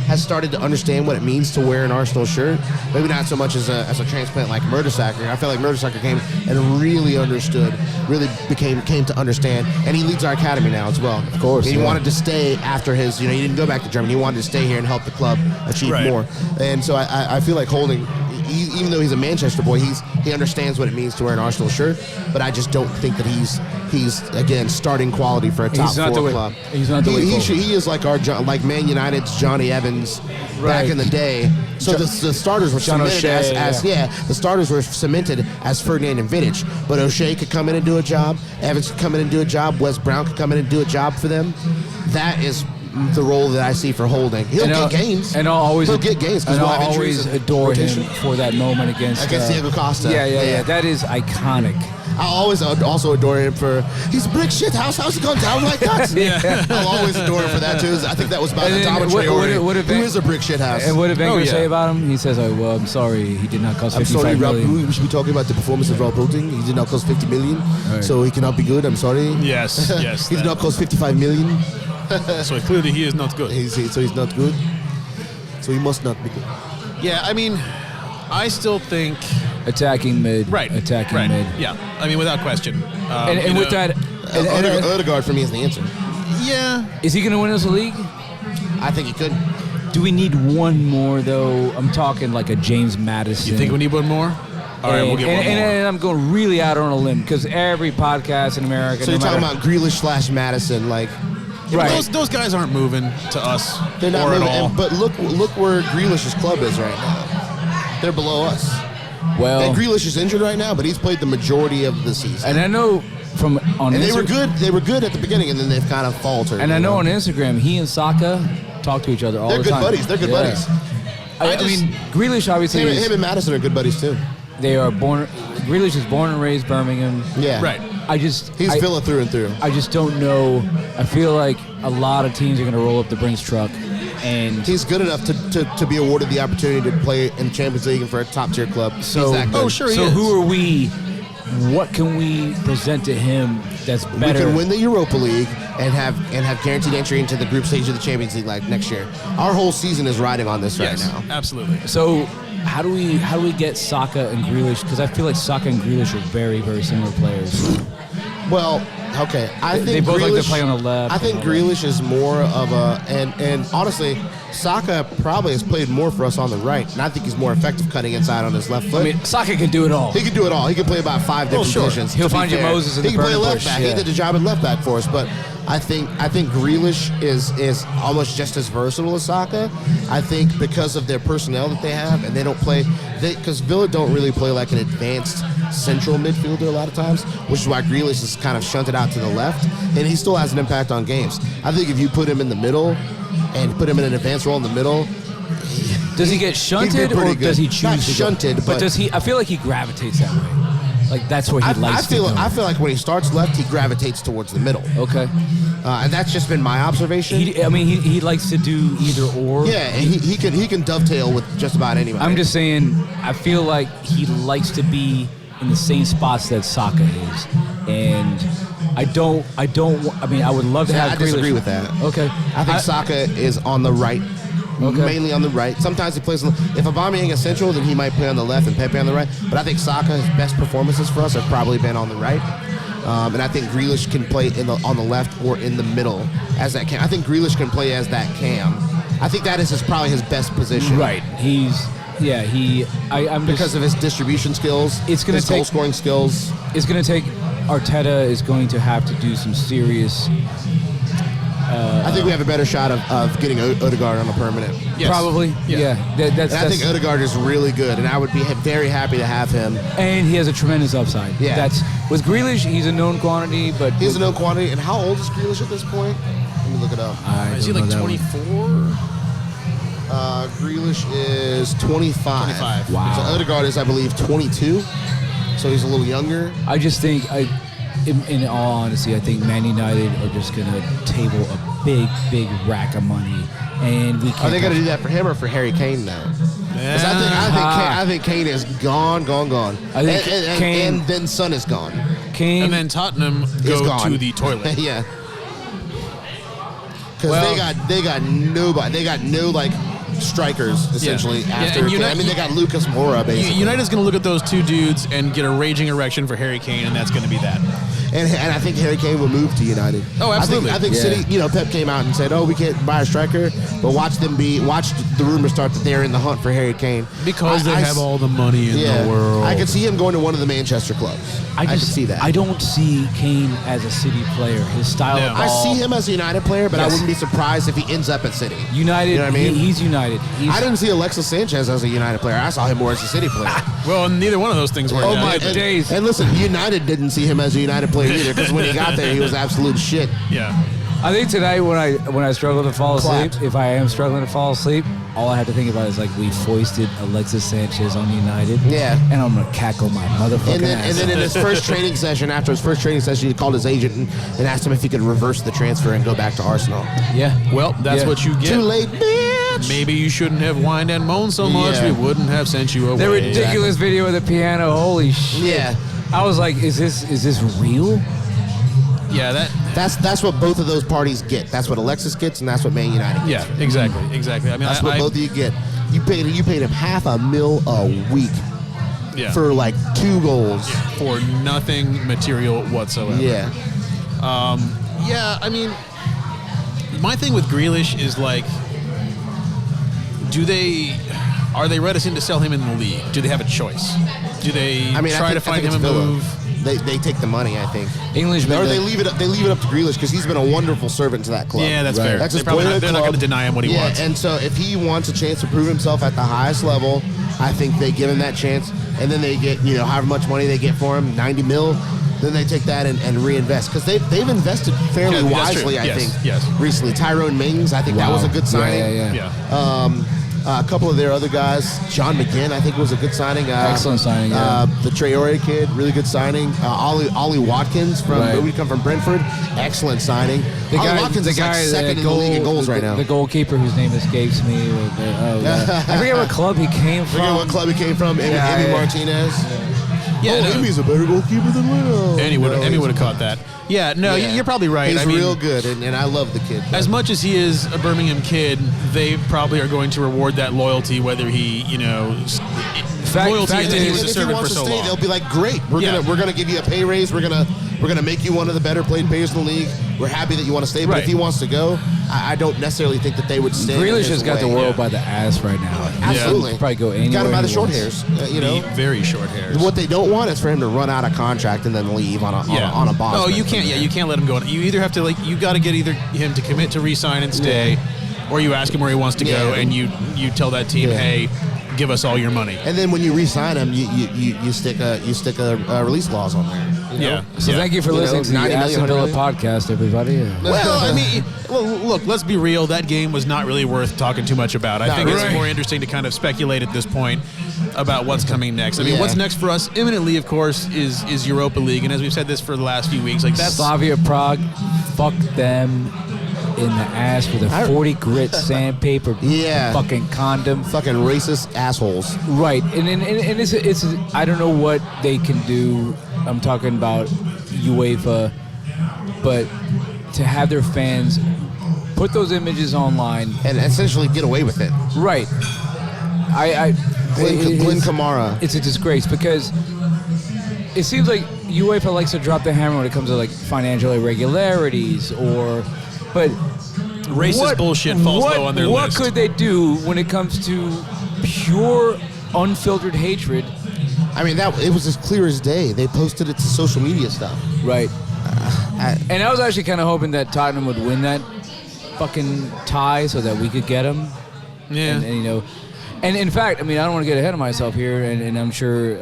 has started to understand what it means to wear an Arsenal shirt. Maybe not so much as a transplant like Mertesacker. I feel like Mertesacker came and really understood, came to understand, and he leads our academy now as well. Of course, and he yeah. wanted to stay after his. He didn't go back to Germany. He wanted to stay here and help the club achieve Right. more. And so I feel like Holding, even though he's a Manchester boy, he understands what it means to wear an Arsenal shirt. But I just don't think that he's again starting quality for a top not four the way- club. he's not the way forward. He is like like Man United's Johnny Evans back Right. in the day. So the starters were John cemented O'Shea, the starters were cemented as Ferdinand and Vidic. But O'Shea could come in and do a job. Evans could come in and do a job. Wes Brown could come in and do a job for them. That is the role that I see for Holding. He'll get games. And I'll He'll get games because and we'll I'll have injuries always and adore rotation. him for that moment against Diego Costa. Yeah. That is iconic. I always also adore him for he's a brick shit house. How's it going down like that? Yeah. I'll always adore him for that too. I think that was by And the then Dama what- Traore, what who is a brick shit house. And what did Wenger Oh, yeah. say about him? He says, "Oh, well, I'm sorry, he did not cost I'm 55 sorry, Rob. million." We should be talking about the performance of Rob Holding. He did not cost 50 million, Right. so he cannot be good. I'm sorry. Yes, yes. He did not cost 55 million. So clearly he is not good. So he's not good. So he must not be good. Yeah, I mean, I still think Attacking mid. right. Attacking right. mid. Yeah, I mean without question. And with that, and- Odegaard for me is the answer. yeah. is he going to win us a league? I think he could. Do we need one more though? I'm talking like a James Madison. You think we need one more? All right, we'll get one more. And I'm going really out on a limb because every podcast in America. So no you're talking matter- about Grealish / Madison, like. right? Those guys aren't moving to us They're not or moving, at all. but look where Grealish's club is right now. They're below us. Well, And Grealish is injured right now, but he's played the majority of the season. and I know from on And they were Insta- good. They were good at the beginning, and then they've kind of faltered. And I you know on Instagram, he and Saka talk to each other all They're the good time. buddies. They're good buddies. I mean, Grealish obviously Him and Madison are good buddies too. they are born. Grealish is born and raised Birmingham. Yeah, Right. He's Villa through and through. I just don't know. I feel like a lot of teams are going to roll up the Brinks truck, and He's good enough to be awarded the opportunity to play in the Champions League and for a top tier club. So- He's that good. Oh, sure he so is. who are we? What can we present to him that's We better? can win the Europa League and have guaranteed entry into the group stage of the Champions League like next year. Our whole season is riding on this Yes, right now. absolutely. So how do we get Saka and Grealish? Because I feel like Saka and Grealish are very, very similar players. Well, okay. I think They both like to Grealish- play on the left. I think Grealish is more of a and honestly, Saka probably has played more for us on the right, and I think he's more effective cutting inside on his left I foot. mean, Saka can do it all. He can do it all. He can play about 5 different sure. positions. He'll to be find you fair. Moses in He the can play burning left bush, back. yeah. He did the job at left back for us, but I think Grealish is almost just as versatile as Saka. I think because of their personnel that they have, and they don't play because Villa don't really play like an advanced central midfielder a lot of times, which is why Grealish is kind of shunted out to the left, and he still has an impact on games. I think if you put him in the middle and put him in an advanced role in the middle. Does he get shunted or pretty good. does he choose Not to go? shunted, but does he? I feel like he gravitates that way. Like that's where he likes to go. I feel like when he starts left, he gravitates towards the middle, Okay. and that's just been my observation. He likes to do either or. Yeah, and he can dovetail with just about anybody. I'm just saying, I feel like he likes to be in the same spots that Saka is, and I mean, I would love to have. I disagree Grealish. with that. Okay. I think Saka is on the right, Okay. mainly on the right. Sometimes he plays. If Aubameyang is central, then he might play on the left and Pepe on the right. But I think Saka's best performances for us have probably been on the right. And I think Grealish can play on the left or in the middle as that cam. I think Grealish can play as that cam. I think that is probably his best position. Right. I'm Because just, of his distribution skills, It's gonna his take- goal scoring skills. it's going to take Arteta is going to have to do some serious I think we have a better shot of getting Odegaard on a permanent. Yes. Probably. Yeah. And I think Odegaard is really good, and I would be very happy to have him. And he has a tremendous upside. Yeah. With Grealish, he's a known quantity, but He's a known quantity. And how old is Grealish at this point? Let me look it up. Is he like 24? Grealish is 25. 25. Wow. So Odegaard is, I believe, 22. So he's a little younger. I just think, in all honesty, I think Man United are just going to table a big rack of money, and we can't. Are they going to do that for him or for Harry Kane now? Because I think Kane is gone. I think Kane, and then Son is gone. Kane, And then Tottenham go to the toilet. Yeah. Because they got nobody. They got no strikers essentially after. And they got Lucas Moura basically. United's going to look at those two dudes and get a raging erection for Harry Kane, and that's going to be that. And I think Harry Kane will move to United. Oh, absolutely. I think City. Pep came out and said, "Oh, we can't buy a striker," but watch the rumors start that they're in the hunt for Harry Kane Because they have all the money in the world. I could see him going to one of the Manchester clubs. I could see that. I don't see Kane as a City player. His style of ball. I see him as a United player, but I wouldn't be surprised if he ends up at City. United. You know what I mean? He's United. I didn't see Alexis Sanchez as a United player. I saw him more as a City player. Well, neither one of those things were. Oh, my days. And listen, United didn't see him as a United player either, because when he got there, he was absolute shit. Yeah. I think tonight when I struggle to fall asleep, Clapped. if I am struggling to fall asleep, all I have to think about is we foisted Alexis Sanchez on United. Yeah. And I'm gonna cackle my motherfucking ass. And then in his first training session, he called his agent and asked him if he could reverse the transfer and go back to Arsenal. Yeah. Well, that's what you get. Too late, bitch. Maybe you shouldn't have whined and moaned so much. Yeah. We wouldn't have sent you away. The ridiculous video of the piano. Holy shit. Yeah. I was like, is this real? Yeah, That's what both of those parties get. That's what Alexis gets, and that's what Man United gets. Yeah, exactly. I mean, That's what both of you get. You paid him $500,000 a week for 2 goals. for nothing material whatsoever. Yeah. I mean, my thing with Grealish is are they reticent to sell him in the league? Do they have a choice? Do they try to find him a move? They take the money, I think. Englishman. Or they leave it up to Grealish because he's been a wonderful servant to that club. Yeah, that's fair. That's his they're not club. going to deny him what he wants. And so if he wants a chance to prove himself at the highest level, I think they give him that chance. And then they get, however much money they get for him, 90 mil. Then they take that and reinvest because they've invested fairly wisely, I think. Yes. Recently, Tyrone Mings, I think that was a good signing. Yeah. A couple of their other guys, John McGinn, I think was a good signing. Excellent signing. Yeah. The Traore kid, really good signing. Ollie Watkins we come from Brentford, excellent signing. Ollie Watkins is second in the league in goals right now. The goalkeeper whose name escapes me. I forget what club he came from. Emi Martinez. Emi's a better goalkeeper than Leno. Emi would have caught that. Yeah, no, you're probably right. He's real good, and I love the kid. As much as he is a Birmingham kid, they probably are going to reward that loyalty, whether he, loyalty and that he was a servant for so long. They'll be like, great, we're gonna give you a pay raise. We're gonna make you one of the better paid players in the league. We're happy that you want to stay, but if he wants to go, I don't necessarily think that they would stay. Grealish has got the world by the ass right now. Absolutely, probably go anywhere. Got him by the short hairs. Very short hairs. What they don't want is for him to run out of contract and then leave on a boss. No, you can't. Yeah, you can't let him go. You either have to you got to get him to commit to re-sign and stay, or you ask him where he wants to go and you tell that team, hey, give us all your money. And then when you re-sign him, you stick a release clause on there. So thank you for listening to the Aston Villa podcast, everybody. Well, look, let's be real. That game was not really worth talking too much about. I think it's more interesting to kind of speculate at this point about what's coming next. I mean, what's next for us imminently, of course, is Europa League. And as we've said this for the last few weeks, that's Slavia Prague, fuck them in the ass with a 40 grit sandpaper fucking condom. Fucking racist assholes. Right. And it's I don't know what they can do. I'm talking about UEFA, but to have their fans put those images online and essentially get away with it. Right. Glenn Kamara. It's a disgrace because it seems like UEFA likes to drop the hammer when it comes to financial irregularities but racist bullshit falls low on their list. What could they do when it comes to pure, unfiltered hatred? I mean, it was as clear as day. They posted it to social media stuff. Right. And I was actually kind of hoping that Tottenham would win that fucking tie so that we could get them. Yeah. And you know, and in fact, I mean, I don't want to get ahead of myself here, and I'm sure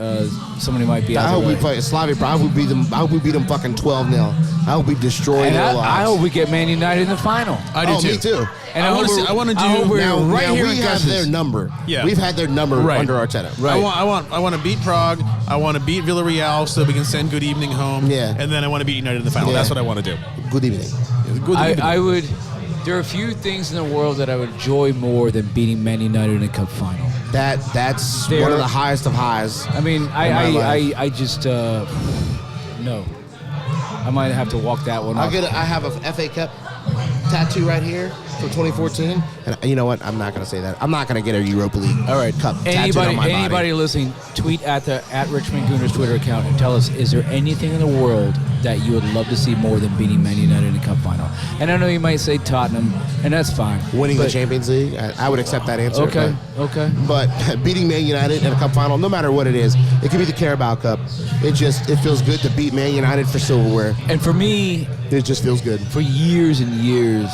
somebody might be out I there. hope we play Slavia. I hope we beat them fucking 12-0. I hope we destroy And their I lives. hope we get Man United in the final. I do too. Me too. And I want to do. Now, right here we in have Gus's. their number. Yeah. We've had their number Right. under Arteta. Right. I want to beat Prague. I want to beat Villarreal so we can send good evening home. Yeah. And then I want to beat United in the final. Yeah. That's what I want to do. Good evening. Good evening. I would. There are a few things in the world that I would enjoy more than beating Man United in a cup final. That's They're- one of the highest of highs. I mean, my life. I just no. I might have to walk that one off. I have a FA Cup tattoo right here for 2014, and you know what? I'm not gonna say that. I'm not gonna get a Europa League All right. Cup tattooed on my Anybody body. listening, tweet at Richmond Gooners Twitter account and tell us, is there anything in the world that you would love to see more than beating Man United in a cup final? And I know you might say Tottenham, and that's fine. Winning the But- Champions League, I would accept that answer. Okay. Okay. But beating Man United in a cup final, no matter what it is, it could be the Carabao Cup. It feels good to beat Man United for silverware. And for me, It just feels good. for years and years,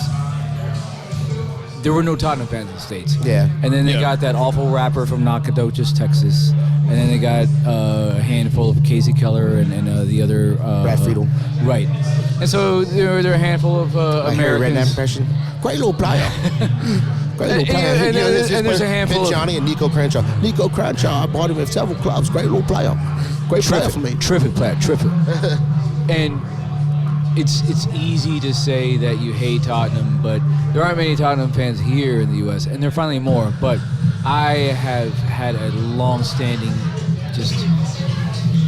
there were no Tottenham fans in the States. Yeah. And then they Yeah. got that awful rapper from Nacogdoches, Texas. And then they got a handful of Casey Keller and the other... Brad Friedel. Right. And so there are a handful of I hear a redneck Americans. impression. Great little player. Great little player. And there's a handful Vin of- Johnny and Nico Crenshaw. Nico Crenshaw, I bought him in several clubs. Great little player. Great player for me. Terrific player, terrific. And it's easy to say that you hate Tottenham, but there aren't many Tottenham fans here in the U.S., and there are finally more. But I have had a long-standing, just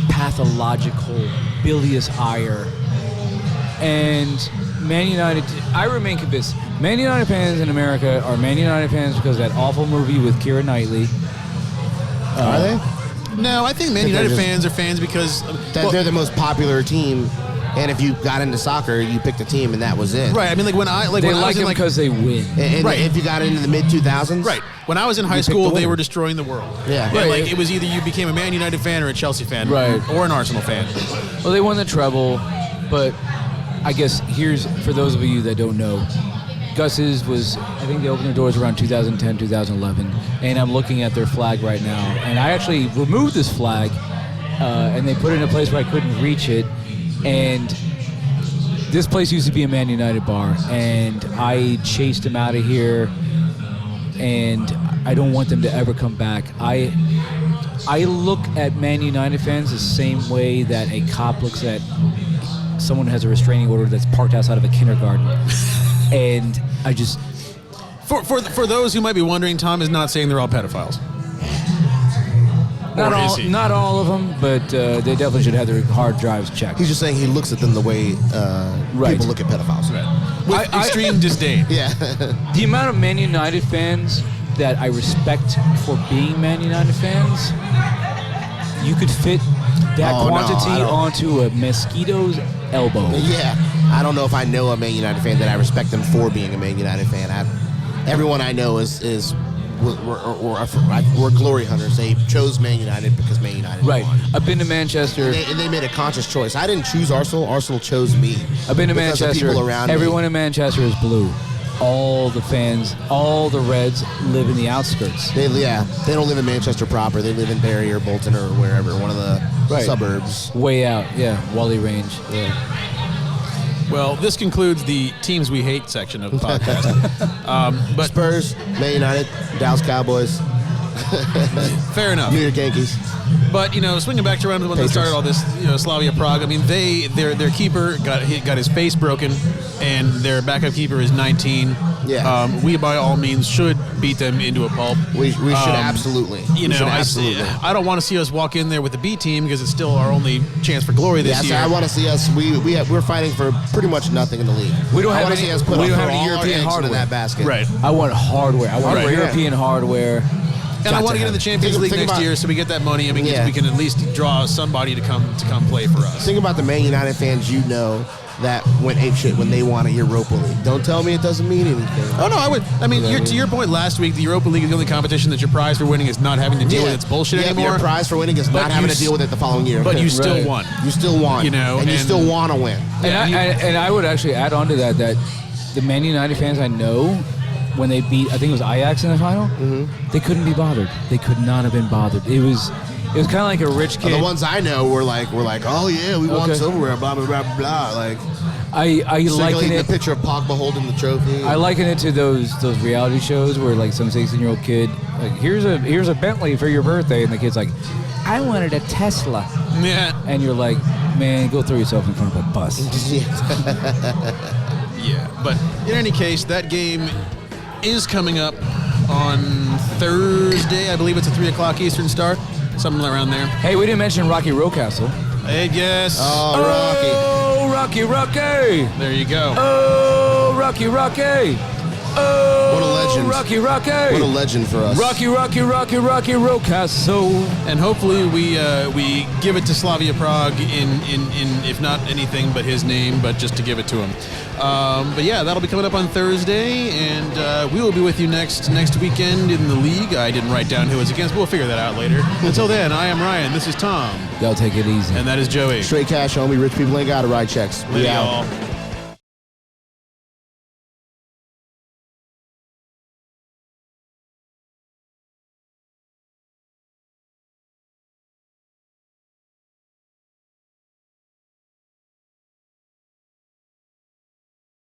pathological, bilious ire. And Man United, I remain convinced, Man United fans in America are Man United fans because of that awful movie with Keira Knightley. Are they? No, I think Man They're United just- fans are fans because That well, they're the most popular team, and if you got into soccer, you picked a team, and that was it. right. I mean, like when I They when I like was in him like because they win. And Right. if you got into the mid 2000s, right when I was in high picked school, the they winner. were destroying the world. Yeah. And, Right. like it was either you became a Man United fan or a Chelsea fan, Right. or an Arsenal fan. Well, they won the treble, but I guess here's, for those of you that don't know, Gus's was, I think they opened their doors around 2010, 2011, and I'm looking at their flag right now, and I actually removed this flag, and they put it in a place where I couldn't reach it, and this place used to be a Man United bar, and I chased them out of here, and I don't want them to ever come back. I look at Man United fans the same way that a cop looks at someone who has a restraining order that's parked outside of a kindergarten. And I just... For those who might be wondering, Tom is not saying they're all pedophiles. Or is he? Not all of them, but they definitely should have their hard drives checked. He's just saying he looks at them the way Right. people look at pedophiles. With extreme disdain. Yeah. The amount of Man United fans that I respect for being Man United fans, you could fit that Oh, no, quantity I don't. onto a mosquito's elbow. Yeah. I don't know if I know a Man United fan that I respect them for being a Man United fan. Everyone I know is we're glory hunters. They chose Man United because Man United Right. won. I've been to Manchester. And they made a conscious choice. I didn't choose Arsenal. Arsenal chose me. I've been to because of Manchester. people around Everyone me. in Manchester is blue. All the fans, all the Reds live in the outskirts. They don't live in Manchester proper. They live in Bury or Bolton or wherever, one of the Right. suburbs. Way out, yeah, Wally Range. Yeah. Well, this concludes the teams we hate section of the podcast. But Spurs, Man United, Dallas Cowboys, fair enough. New York Yankees. But swinging back to around when they started all this, Slavia Prague. I mean, their keeper got his face broken, and their backup keeper is 19. Yeah. We by all means should beat them into a pulp. We should absolutely. We should absolutely. I don't want to see us walk in there with the B team because it's still our only chance for glory this Yes, year. I want to see us. We're fighting for pretty much nothing in the league. We don't I have want to any- see us put we up don't for have any all our European eggs into hardware. that basket. Right. I want hardware. I want Right. European hardware. And I want to get in the Champions League Think next about- year so we get that money and we Yeah. can at least draw somebody to come play for us. Think about the Man United fans you know that went apeshit when they won a Europa League. Don't tell me it doesn't mean anything. Oh no, I would. I mean, to your point last week, the Europa League is the only competition that your prize for winning is not having to deal with its bullshit yeah, anymore. Your prize for winning is But not having you to deal with it the following year. But you still Right. won. You still want. You know, and you and- still want to win. And I would actually add on to that the Man United fans I know, when they beat, I think it was Ajax in the final, they couldn't be bothered. They could not have been bothered. It was kind of like a rich kid. The ones I know were like, oh yeah, we won silverware, blah blah blah blah. Like, I liken it. The picture of Pogba holding the trophy. I liken it to those reality shows where like some 16-year-old kid, like, here's a Bentley for your birthday, and the kid's like, I wanted a Tesla. Yeah. And you're like, man, go throw yourself in front of a bus. Yeah. But in any case, that game is coming up on Thursday. I believe it's a 3 o'clock Eastern start, something around there. Hey, we didn't mention Rocky Rocastle. Hey, yes. Oh, Rocky. Oh, Rocky. There you go. Oh, Rocky. Oh, what a legend. Rocky. What a legend for us. Rocky Rocastle. And hopefully we give it to Slavia Prague in if not anything but his name, but just to give it to him. But yeah, that'll be coming up on Thursday, and we will be with you next weekend in the league. I didn't write down who it's against, but we'll figure that out later. Until then, I am Ryan. This is Tom. Y'all take it easy. And that is Joey. Straight cash, homie. Rich people ain't got to write checks. Later, y'all.